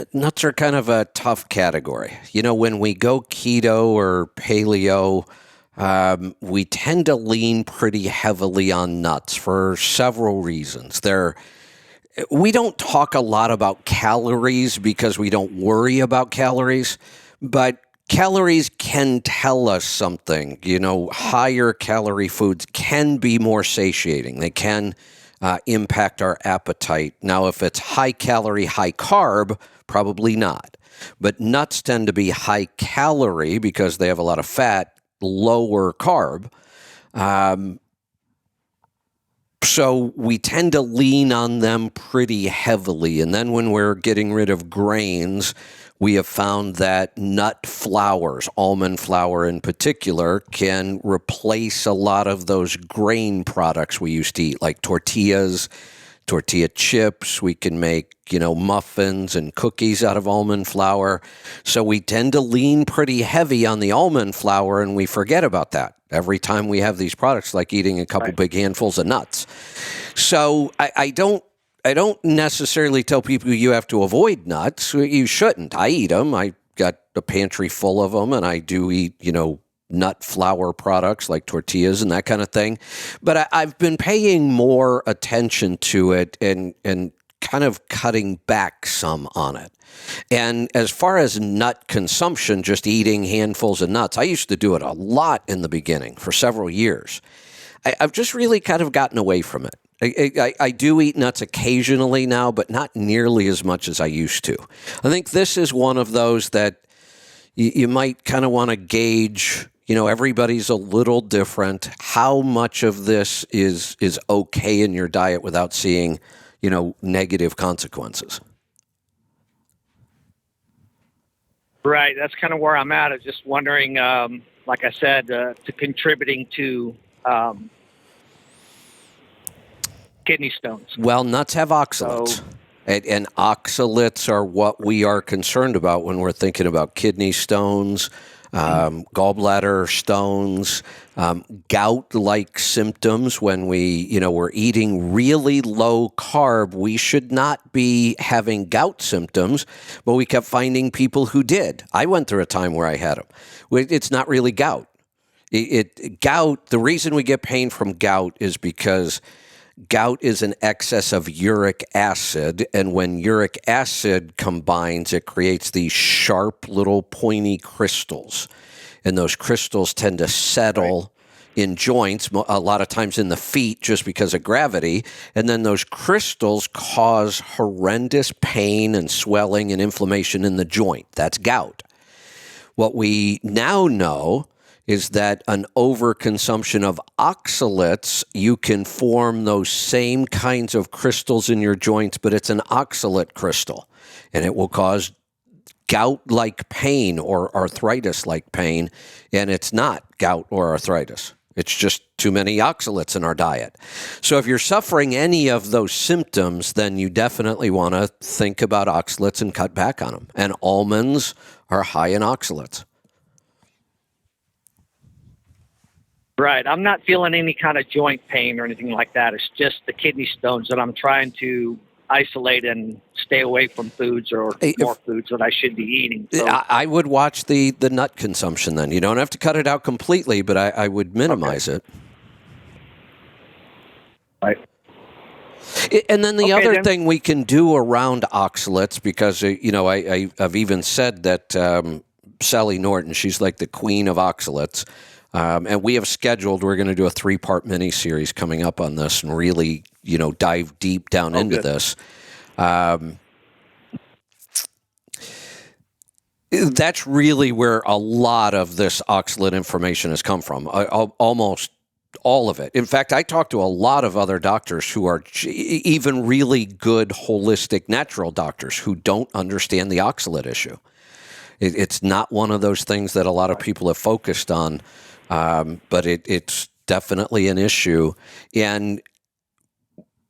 kind of a tough category. You know, when we go keto or paleo, we tend to lean pretty heavily on nuts for several reasons. We don't talk a lot about calories because we don't worry about calories, but calories can tell us something. You know, higher calorie foods can be more satiating. They can impact our appetite. Now, if it's high calorie, high carb, probably not. But nuts tend to be high calorie because they have a lot of fat, lower carb. So we tend to lean on them pretty heavily. And then when we're getting rid of grains, we have found that nut flours, almond flour in particular, can replace a lot of those grain products we used to eat, like tortillas, tortilla chips. We can make, muffins and cookies out of almond flour. So we tend to lean pretty heavy on the almond flour, and we forget about that every time we have these products, like eating a couple big handfuls of nuts. So I don't necessarily tell people you have to avoid nuts. You shouldn't. I eat them. I got a pantry full of them, and I do eat, nut flour products like tortillas and that kind of thing. But I've been paying more attention to it and kind of cutting back some on it. And as far as nut consumption, just eating handfuls of nuts, I used to do it a lot in the beginning for several years. I've just really kind of gotten away from it. I do eat nuts occasionally now, but not nearly as much as I used to. I think this is one of those that you might kind of want to gauge. Everybody's a little different. How much of this is okay in your diet without seeing, negative consequences? Right. That's kind of where I'm at. I'm just wondering, like I said, to contributing to kidney stones. Well, nuts have oxalates. And oxalates are what we are concerned about when we're thinking about kidney stones, gallbladder stones, gout-like symptoms. When we're eating really low carb, we should not be having gout symptoms, but we kept finding people who did. I went through a time where I had them. It's not really gout. Gout, the reason we get pain from gout is because gout is an excess of uric acid, and when uric acid combines, it creates these sharp little pointy crystals, and those crystals tend to settle in joints, a lot of times in the feet just because of gravity, and then those crystals cause horrendous pain and swelling and inflammation in the joint. That's gout. What we now know is that an overconsumption of oxalates, you can form those same kinds of crystals in your joints, but it's an oxalate crystal, and it will cause gout-like pain or arthritis-like pain, and it's not gout or arthritis. It's just too many oxalates in our diet. So if you're suffering any of those symptoms, then you definitely want to think about oxalates and cut back on them. And almonds are high in oxalates. Right. I'm not feeling any kind of joint pain or anything like that. It's just the kidney stones that I'm trying to isolate and stay away from foods or more foods that I should be eating. So, I would watch the nut consumption then. You don't have to cut it out completely, but I would minimize it. Right. And then the other thing we can do around oxalates, because, I've even said that Sally Norton, she's like the queen of oxalates. And we have scheduled, we're going to do a 3-part mini-series coming up on this and really, dive deep down into this. That's really where a lot of this oxalate information has come from, almost all of it. In fact, I talked to a lot of other doctors who are even really good holistic natural doctors who don't understand the oxalate issue. It's not one of those things that a lot of people have focused on, but it's definitely an issue. And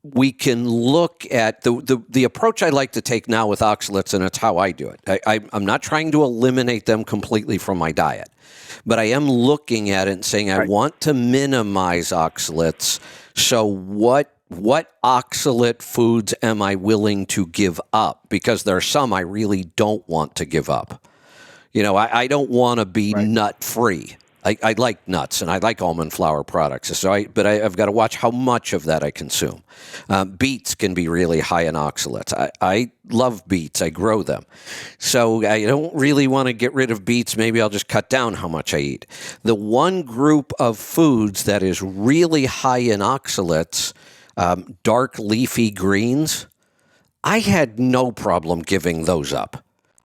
we can look at the approach I like to take now with oxalates, and it's how I do it. I'm not trying to eliminate them completely from my diet, but I am looking at it and saying I want to minimize oxalates. So what oxalate foods am I willing to give up? Because there are some I really don't want to give up. I don't want to be nut free. I like nuts and I like almond flour products. But I've got to watch how much of that I consume. Beets can be really high in oxalates. I love beets. I grow them. So I don't really want to get rid of beets. Maybe I'll just cut down how much I eat. The one group of foods that is really high in oxalates, dark leafy greens, I had no problem giving those up.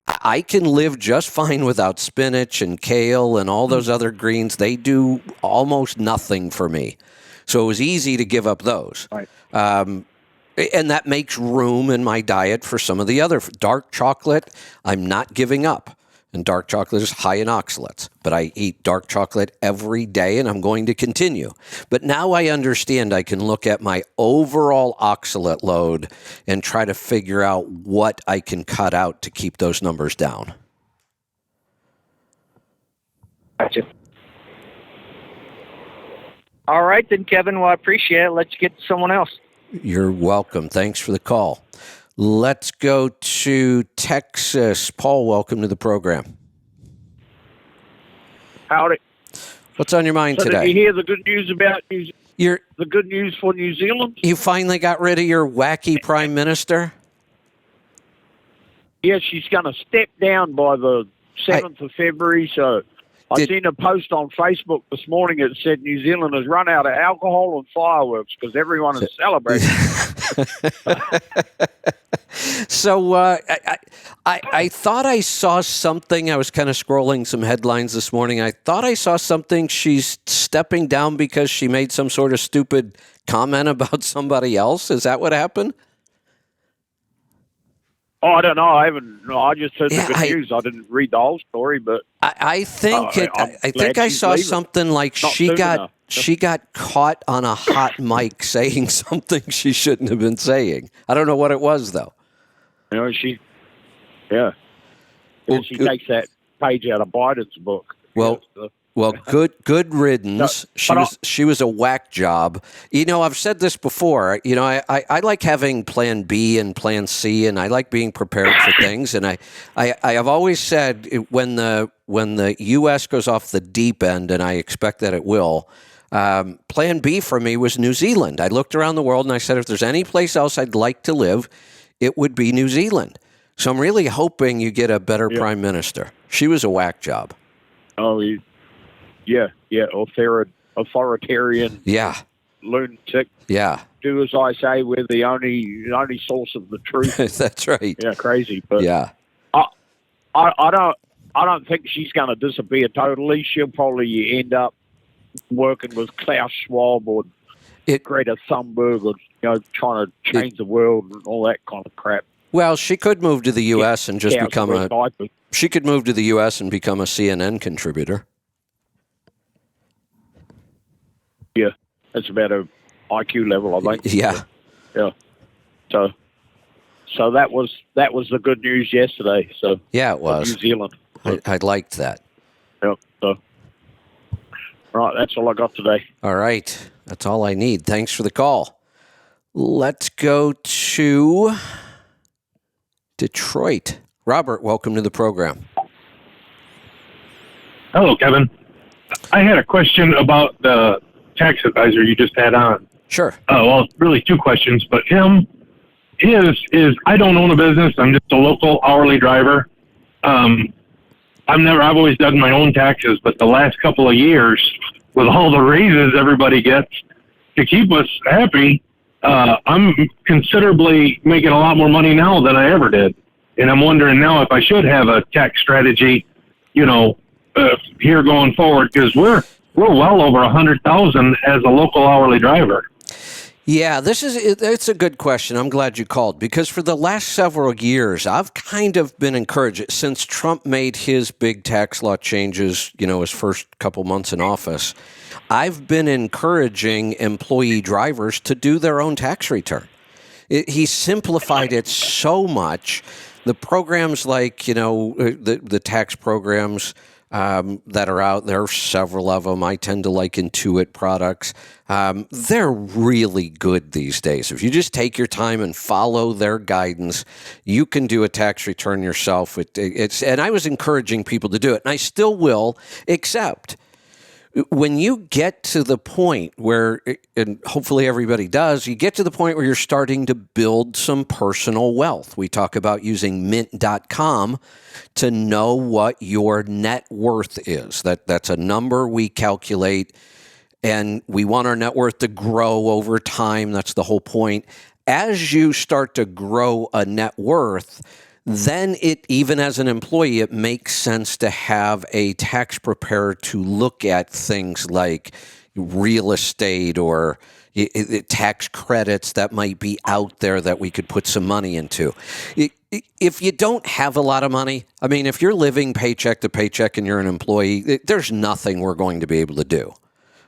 I can live just fine without spinach and kale and all those other greens. They do almost nothing for me. So it was easy to give up those. Right. And that makes room in my diet for some of the other. Dark chocolate, I'm not giving up. And dark chocolate is high in oxalates. But I eat dark chocolate every day, and I'm going to continue. But now I understand I can look at my overall oxalate load and try to figure out what I can cut out to keep those numbers down. Gotcha. All right, then, Kevin. Well, I appreciate it. Let's get to someone else. You're welcome. Thanks for the call. Let's go to Texas. Paul, welcome to the program. Howdy. What's on your mind today? Did you hear the good news about the good news for New Zealand? You finally got rid of your wacky prime minister? Yeah, she's going to step down by the 7th of February. So I seen a post on Facebook this morning that said New Zealand has run out of alcohol and fireworks because everyone is celebrating. So I thought I saw something. I was kind of scrolling some headlines this morning. I thought I saw something. She's stepping down because she made some sort of stupid comment about somebody else. Is that what happened? Oh, I don't know. I just heard the good news. I didn't read the whole story, but I think I saw something like she got caught on a hot mic saying something she shouldn't have been saying. I don't know what it was though. She takes that page out of Biden's book. Well, good riddance. She was a whack job. I've said this before. I like having plan B and plan C, and I like being prepared for things. And I have always said when the U.S. goes off the deep end, and I expect that it will, plan B for me was New Zealand. I looked around the world and I said, if there's any place else I'd like to live, it would be New Zealand. So I'm really hoping you get a better prime minister. She was a whack job. Oh, authoritarian. Yeah. Lunatic. Yeah. Do as I say. We're the only source of the truth. That's right. Yeah, crazy. But yeah, I don't think she's going to disappear totally. She'll probably end up working with Klaus Schwab or Greta Thunberg, or trying to change the world and all that kind of crap. Well, she could move to the U.S. and just become She could move to the U.S. and become a CNN contributor. Yeah, that's about her IQ level, I think. Yeah. So that was the good news yesterday. So yeah, it was New Zealand. I liked that. Yeah. So right, that's all I got today. All right, that's all I need. Thanks for the call. Let's go to Detroit. Robert, welcome to the program. Hello, Kevin. I had a question about the tax advisor you just had on. Sure. Well, really two questions, but him is I don't own a business. I'm just a local hourly driver. I've always done my own taxes, but the last couple of years, with all the raises everybody gets to keep us happy, I'm considerably making a lot more money now than I ever did. And I'm wondering now if I should have a tax strategy, here going forward, because we're well over 100,000 as a local hourly driver. Yeah, it's a good question. I'm glad you called, because for the last several years, I've kind of been encouraged since Trump made his big tax law changes, his first couple months in office. I've been encouraging employee drivers to do their own tax return. He simplified it so much. The programs like, the tax programs that are out there, several of them. I tend to like Intuit products. They're really good these days. If you just take your time and follow their guidance, you can do a tax return yourself. And I was encouraging people to do it, and I still will, except when you get to the point where, and hopefully everybody does, you get to the point where you're starting to build some personal wealth. We talk about using mint.com to know what your net worth is. That's a number we calculate, and we want our net worth to grow over time. That's the whole point. As you start to grow a net worth, then even as an employee, it makes sense to have a tax preparer to look at things like real estate or tax credits that might be out there that we could put some money into. If you don't have a lot of money, if you're living paycheck to paycheck and you're an employee, there's nothing we're going to be able to do.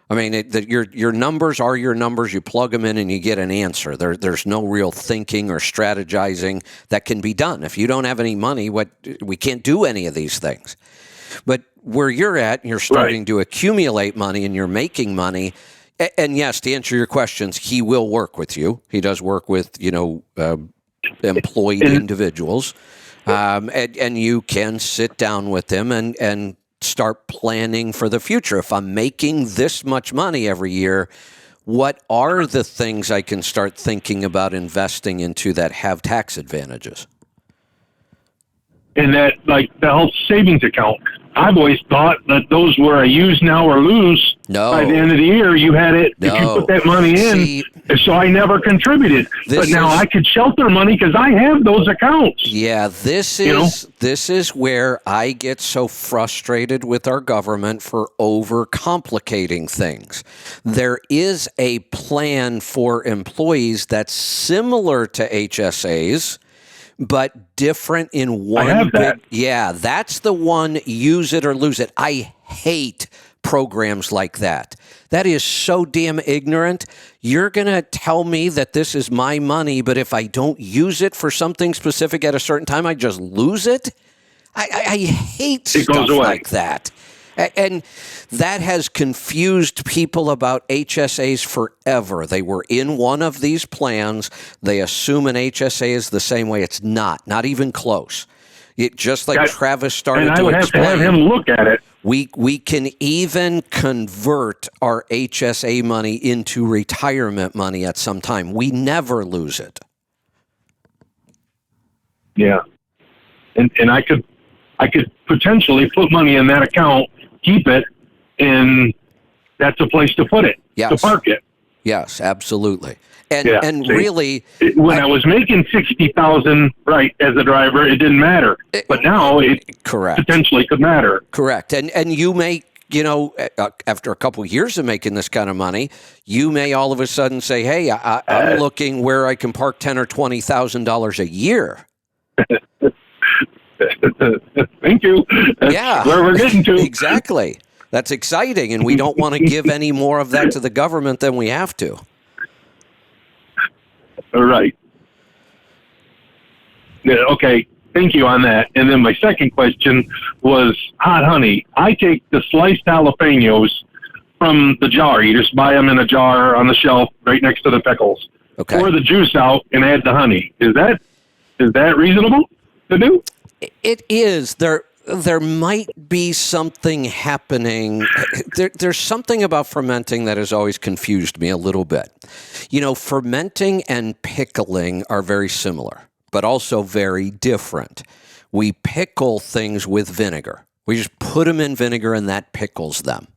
Your numbers are your numbers. You plug them in and you get an answer. There's no real thinking or strategizing that can be done. If you don't have any money, we can't do any of these things. But where you're at, you're starting to accumulate money and you're making money. And yes, to answer your questions, he will work with you. He does work with, employed individuals. And you can sit down with him and start planning for the future. If I'm making this much money every year, what are the things I can start thinking about investing into that have tax advantages? And that, like the health savings account, I've always thought that those were a use now or lose. No. By the end of the year, you had it. No. If you put that money in, so I never contributed. But now I could shelter money because I have those accounts. Yeah, this is where I get so frustrated with our government for overcomplicating things. There is a plan for employees that's similar to HSAs, but different in one. I have that. Yeah, that's the one, use it or lose it. I hate programs like that. That is so damn ignorant. You're going to tell me that this is my money, but if I don't use it for something specific at a certain time, I just lose it? I hate stuff like that. And that has confused people about HSAs forever. They were in one of these plans. They assume an HSA is the same way. It's not even close. Just like Travis started to explain. And I would have to have him look at it. We can even convert our HSA money into retirement money at some time. We never lose it. Yeah. And I could potentially put money in that account, keep it, and that's a place to put it, to park it. Yes, absolutely. And really, when I was making $60,000 as a driver, it didn't matter. But now it potentially could matter. Correct. And you may, after a couple of years of making this kind of money, you may all of a sudden say, "Hey, I'm looking where I can park $10,000 or $20,000 a year." Thank you. That's where we're getting to. Exactly. That's exciting, and we don't want to give any more of that to the government than we have to. All right. Yeah, okay. Thank you on that. And then my second question was hot honey. I take the sliced jalapenos from the jar. You just buy them in a jar on the shelf right next to the pickles. Okay. Pour the juice out and add the honey. Is that reasonable to do? It is. There might be something happening. There's something about fermenting that has always confused me a little bit. Fermenting and pickling are very similar, but also very different. We pickle things with vinegar. We just put them in vinegar and that pickles them.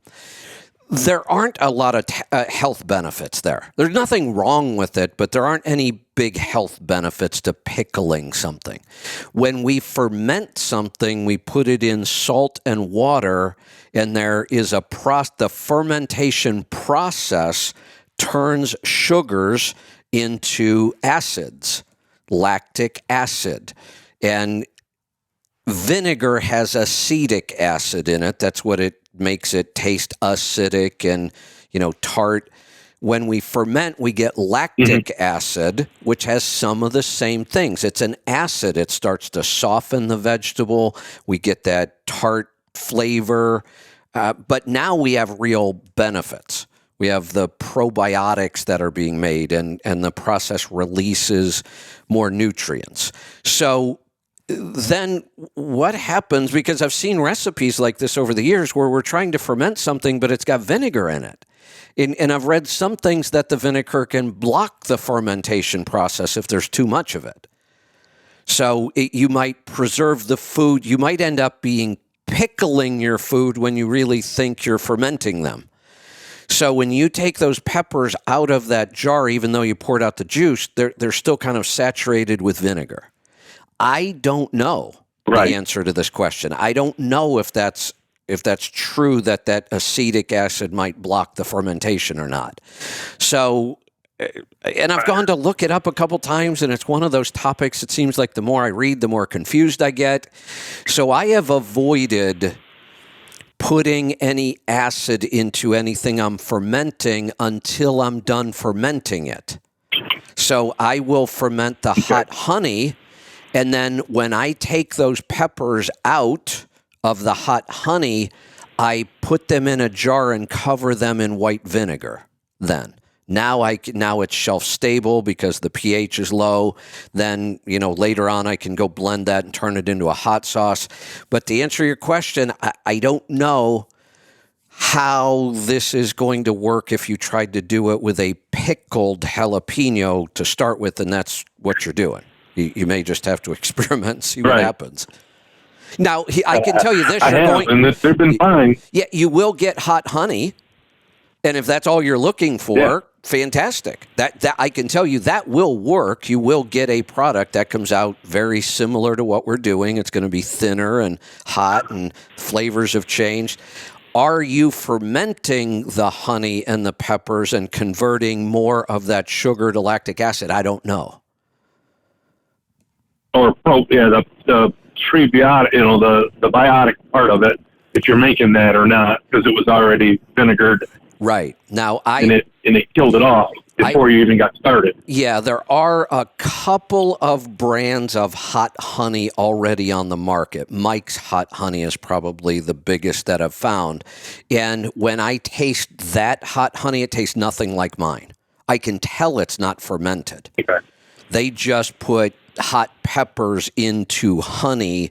There aren't a lot of health benefits there. There's nothing wrong with it, but there aren't any big health benefits to pickling something. When we ferment something, we put it in salt and water, and there is the fermentation process turns sugars into acids, lactic acid. And vinegar has acetic acid in it. That's what it makes it taste acidic and, tart. When we ferment, we get lactic acid, which has some of the same things. It's an acid. It starts to soften the vegetable. We get that tart flavor. But now we have real benefits. We have the probiotics that are being made, and the process releases more nutrients. So then what happens, because I've seen recipes like this over the years where we're trying to ferment something, but it's got vinegar in it. And I've read some things that the vinegar can block the fermentation process if there's too much of it. So you might preserve the food. You might end up pickling your food when you really think you're fermenting them. So when you take those peppers out of that jar, even though you poured out the juice, they're still kind of saturated with vinegar. I don't know the answer to this question. I don't know if that's true that acetic acid might block the fermentation or not. So, and I've gone to look it up a couple times, and it's one of those topics, it seems like the more I read, the more confused I get. So I have avoided putting any acid into anything I'm fermenting until I'm done fermenting it. So I will ferment the hot honey, and then when I take those peppers out of the hot honey, I put them in a jar and cover them in white vinegar. Then now it's shelf stable because the pH is low. Then later on I can go blend that and turn it into a hot sauce. But to answer your question, I don't know how this is going to work if you tried to do it with a pickled jalapeno to start with, and that's what you're doing. You may just have to experiment and see what happens. Now, I can tell you this. And they've been fine. Yeah, you will get hot honey, and if that's all you're looking for, fantastic. That I can tell you that will work. You will get a product that comes out very similar to what we're doing. It's going to be thinner and hot, and flavors have changed. Are you fermenting the honey and the peppers and converting more of that sugar to lactic acid? I don't know. Or the prebiotic, the biotic part of it, if you're making that or not, because it was already vinegared. Right. Now and it killed it off before you even got started. Yeah, there are a couple of brands of hot honey already on the market. Mike's Hot Honey is probably the biggest that I've found. And when I taste that hot honey, it tastes nothing like mine. I can tell it's not fermented. Okay. They just put hot peppers into honey,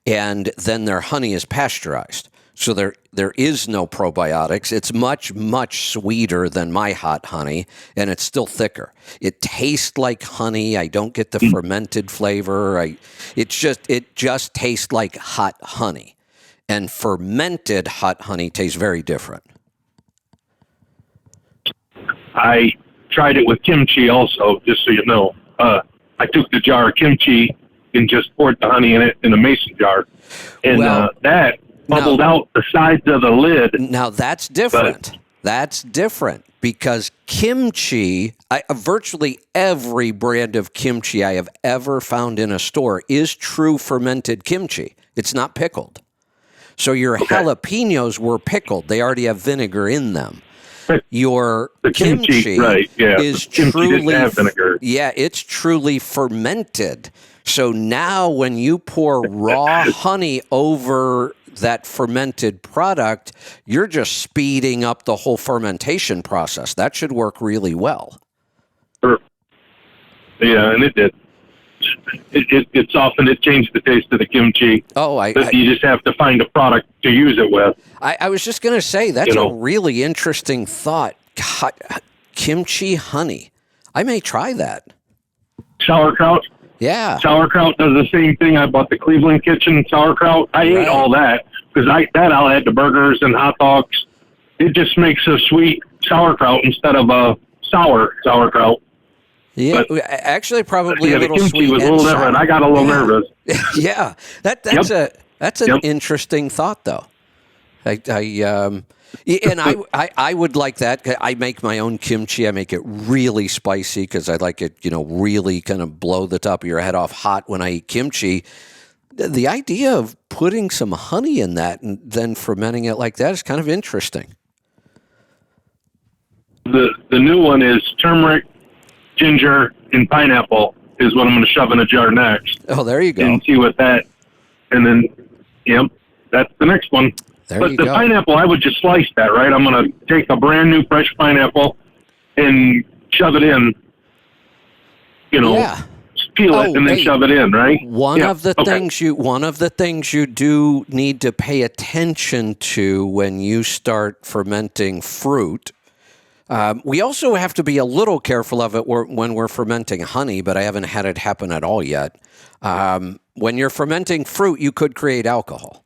and then their honey is pasteurized. So there is no probiotics. It's much, much sweeter than my hot honey, and it's still thicker. It tastes like honey. I don't get the fermented flavor. It just tastes like hot honey. And fermented hot honey tastes very different. I tried it with kimchi also, just so you know. I took the jar of kimchi and just poured the honey in it in a mason jar. And that bubbled out the sides of the lid. Now, that's different. That's different because kimchi, virtually every brand of kimchi I have ever found in a store is true fermented kimchi. It's not pickled. So your jalapenos were pickled. They already have vinegar in them. Your kimchi is truly it's truly fermented. So now when you pour raw honey over that fermented product, you're just speeding up the whole fermentation process. That should work really well. Sure. Yeah, and it did. It softened. It changed the taste of the kimchi. You just have to find a product to use it with. I was just going to say, that's a really interesting thought. Kimchi honey. I may try that. Sauerkraut? Yeah. Sauerkraut does the same thing. I bought the Cleveland Kitchen sauerkraut. I ate all that because I'll add to burgers and hot dogs. it just makes a sweet sauerkraut instead of a sour sauerkraut. Yeah, actually, probably Yeah, a the little kimchi sweet was a and little different. sour. I got a little Yeah. nervous. Yeah, that's an interesting thought, though. I would like that. I make my own kimchi. I make it really spicy because I like it, really kind of blow the top of your head off hot when I eat kimchi. The idea of putting some honey in that and then fermenting it like that is kind of interesting. The new one is turmeric, ginger, and pineapple is what I'm going to shove in a jar next. Oh, there you go. And see what that, and then, that's the next one. But the pineapple, I would just slice that, right? I'm going to take a brand new fresh pineapple and shove it in, peel it and then shove it in, right? One of the things you do need to pay attention to when you start fermenting fruit. We also have to be a little careful of it when we're fermenting honey, but I haven't had it happen at all yet. When you're fermenting fruit, you could create alcohol.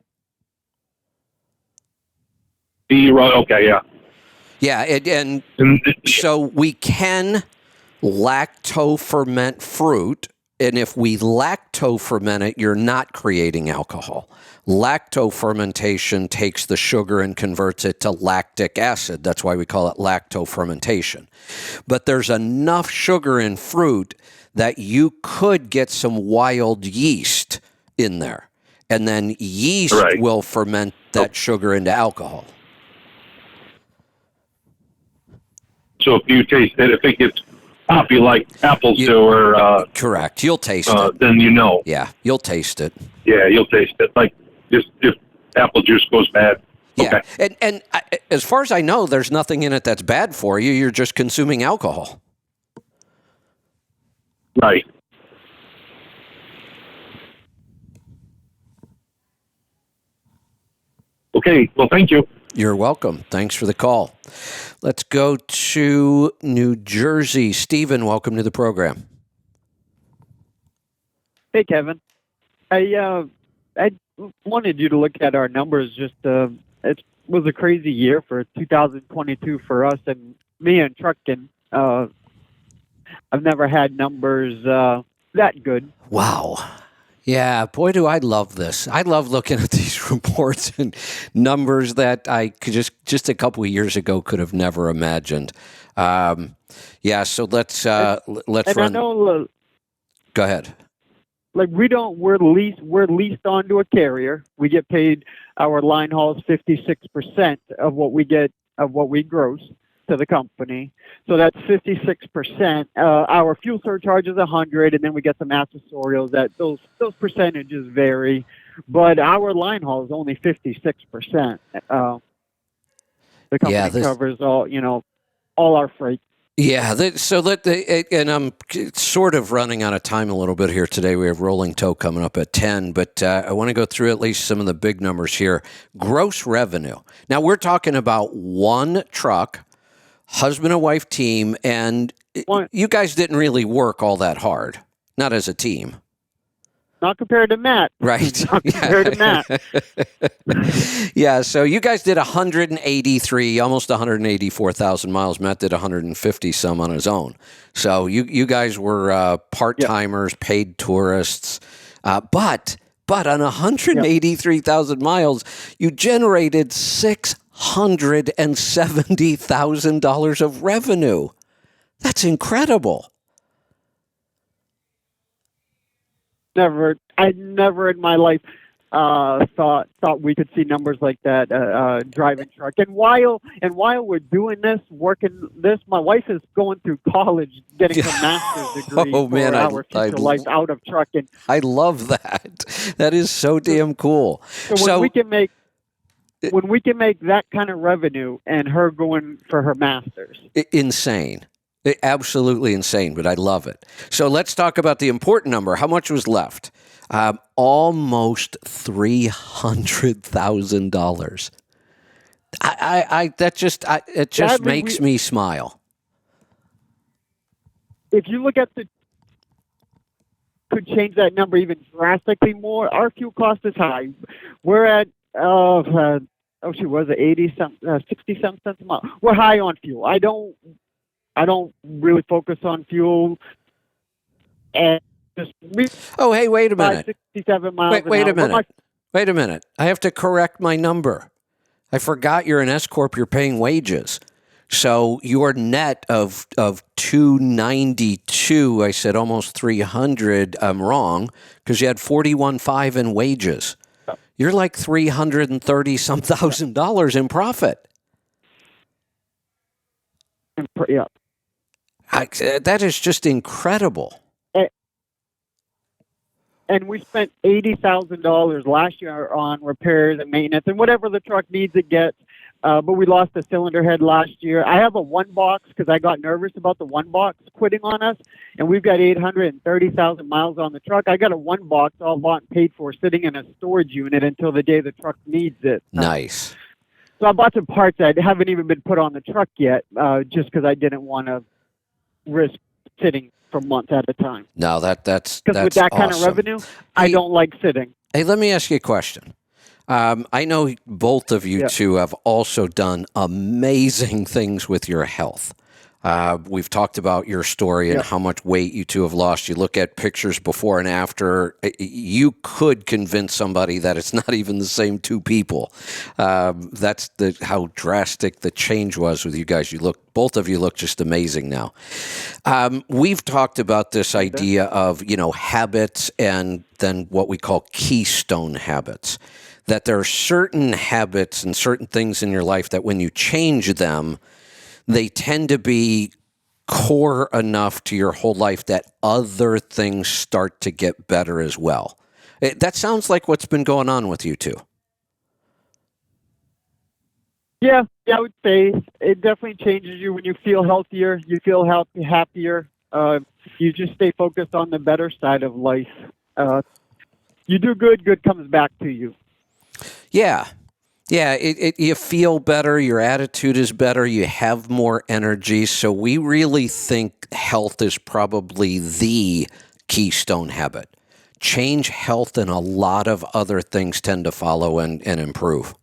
Okay, yeah. Yeah, and so we can lacto-ferment fruit, and if we lacto-ferment it, you're not creating alcohol. Lacto-fermentation takes the sugar and converts it to lactic acid. That's why we call it lacto-fermentation. But there's enough sugar in fruit that you could get some wild yeast in there, and then yeast will ferment that sugar into alcohol. So if you taste it, if it gets poppy like apples do, or correct, you'll taste it. Then Yeah, you'll taste it. Yeah, you'll taste it. Like just if apple juice goes bad. Yeah, okay. and as far as I know, there's nothing in it that's bad for you. You're just consuming alcohol. Right. Okay. Well, thank you. You're welcome. Thanks for the call. Let's go to New Jersey. Stephen, welcome to the program. Hey, Kevin. I wanted you to look at our numbers. Just it was a crazy year for 2022 for us and me and trucking. I've never had numbers that good. Wow. Yeah, boy, do I love this. I love looking at these reports and numbers that I could just a couple of years ago could have never imagined. Yeah, so let's run. I know, go ahead. Like we're leased onto a carrier. We get paid, our line hauls 56% of what we gross to the company. So that's 56%. Our fuel surcharge is 100, and then we get some accessorials that those percentages vary, but our line haul is only 56%. The company covers all our freight. Yeah, and I'm sort of running out of time a little bit here today. We have rolling toe coming up at 10, but I want to go through at least some of the big numbers here. Gross revenue. Now, we're talking about one truck, husband and wife team, and you guys didn't really work all that hard, not as a team. Not compared to Matt. Right. Not compared to Matt. Yeah, so you guys did 183, almost 184,000 miles. Matt did 150 some on his own. So you guys were part-timers, paid tourists. But on 183,000 miles, you generated $670,000 of revenue. That's incredible. I never in my life thought we could see numbers like that driving truck. And while we're doing this, working this, my wife is going through college, getting her master's degree for our future life out of trucking. I love that. That is so damn cool. So when we can make that kind of revenue and her going for her master's, insane. Absolutely insane, but I love it. So let's talk about the important number. How much was left? Almost $300,000. It just makes me smile. If you look at could change that number even drastically more. Our fuel cost is high. We're at was it 60 cents a mile? We're high on fuel. I don't really focus on fuel. And just hey, wait a minute. 67 miles wait a minute. Wait a minute. I have to correct my number. I forgot you're an S corp. You're paying wages. So your net of 292, I said almost 300. I'm wrong because you had 41.5 in wages. You're like $330 some dollars in profit. Yeah, that is just incredible. And we spent $80,000 last year on repairs and maintenance and whatever the truck needs it gets. But we lost a cylinder head last year. I have a one box because I got nervous about the one box quitting on us. And we've got 830,000 miles on the truck. I got a one box all bought and paid for sitting in a storage unit until the day the truck needs it. Nice. So I bought some parts that haven't even been put on the truck yet just because I didn't want to risk sitting for months at a time. No, that's because with that kind of revenue, I don't like sitting. Hey, let me ask you a question. I know both of you two have also done amazing things with your health. We've talked about your story and how much weight you two have lost. You look at pictures before and after. You could convince somebody that it's not even the same two people. That's how drastic the change was with you guys. Both of you look just amazing now. We've talked about this idea of, habits and then what we call keystone habits. That there are certain habits and certain things in your life that when you change them, they tend to be core enough to your whole life that other things start to get better as well. That sounds like what's been going on with you two. Yeah, I would say it definitely changes you when you feel healthier, you feel happier. You just stay focused on the better side of life. You do good comes back to you. Yeah, you feel better, your attitude is better, you have more energy. So we really think health is probably the keystone habit. Change health and a lot of other things tend to follow and improve.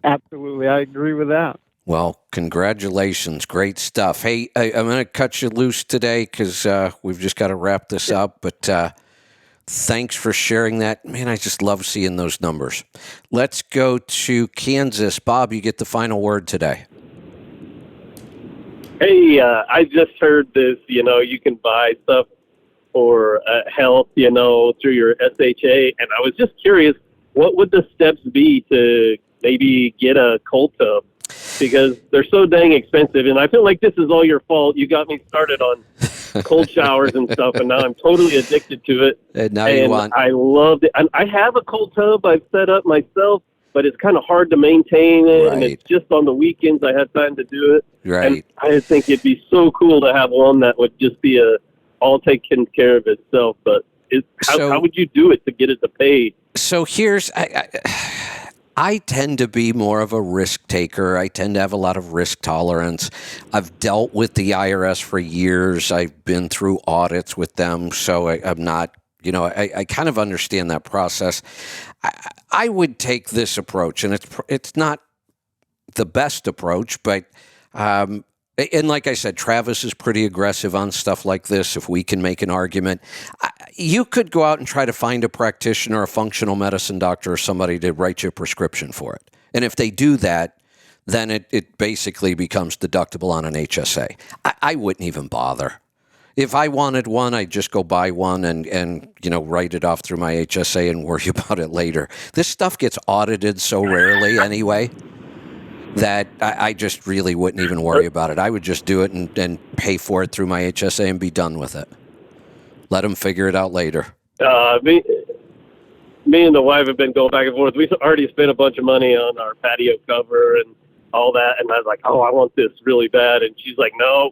Absolutely, I agree with that. Well, congratulations. Great stuff. Hey, I'm going to cut you loose today because we've just got to wrap this up, but thanks for sharing that. Man, I just love seeing those numbers. Let's go to Kansas. Bob, you get the final word today. Hey, I just heard this, you can buy stuff for health, through your SHA. And I was just curious, what would the steps be to maybe get a cold tub? Because they're so dang expensive. And I feel like this is all your fault. You got me started on cold showers and stuff, and now I'm totally addicted to it. And now I loved it. And I have a cold tub I've set up myself, but it's kind of hard to maintain it, and it's just on the weekends I have time to do it. Right. And I think it'd be so cool to have one that would just be all taken care of itself. But how would you do it to get it to pay? So I tend to be more of a risk taker. I tend to have a lot of risk tolerance. I've dealt with the IRS for years. I've been through audits with them. So I'm not, I kind of understand that process. I would take this approach, and it's not the best approach, but, and like I said, Travis is pretty aggressive on stuff like this. If we can make an argument, you could go out and try to find a practitioner, a functional medicine doctor, or somebody to write you a prescription for it. And if they do that, then it basically becomes deductible on an HSA. I wouldn't even bother. If I wanted one, I'd just go buy one and write it off through my HSA and worry about it later. This stuff gets audited so rarely anyway that I just really wouldn't even worry about it. I would just do it and pay for it through my HSA and be done with it. Let them figure it out later. Me and the wife have been going back and forth. We've already spent a bunch of money on our patio cover and all that. And I was like, I want this really bad. And she's like, no,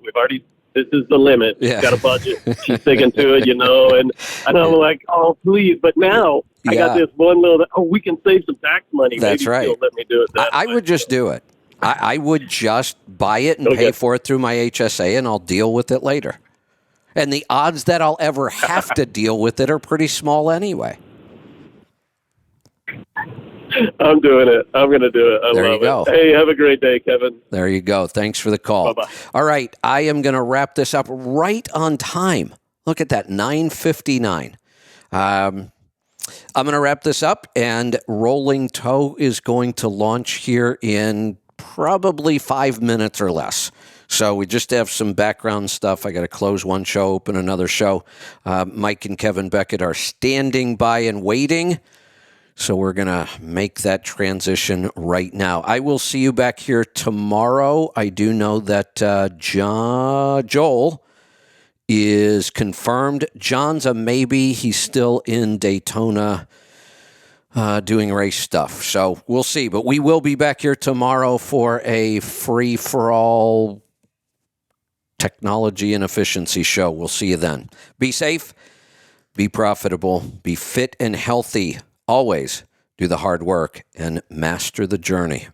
this is the limit. Yeah. Got a budget. She's sticking to it, and I'm like, oh, please. But now I got this one little, we can save some tax money. That's Maybe right. she'll let me do it that I way. would just do it. I would just buy it and pay for it through my HSA, and I'll deal with it later. And the odds that I'll ever have to deal with it are pretty small anyway. I'm doing it. I'm going to do it. I There you love go. it. Hey, have a great day, Kevin. There you go. Thanks for the call. Bye-bye. All right, I am going to wrap this up right on time. Look at that, 9:59. I'm going to wrap this up, and Rolling Toe is going to launch here in probably 5 minutes or less. So we just have some background stuff. I got to close one show, open another show. Mike and Kevin Beckett are standing by and waiting. So we're going to make that transition right now. I will see you back here tomorrow. I do know that Joel is confirmed. John's a maybe. He's still in Daytona doing race stuff. So we'll see. But we will be back here tomorrow for a free-for-all technology and efficiency show. We'll see you then. Be safe, be profitable, be fit and healthy. Always do the hard work and master the journey.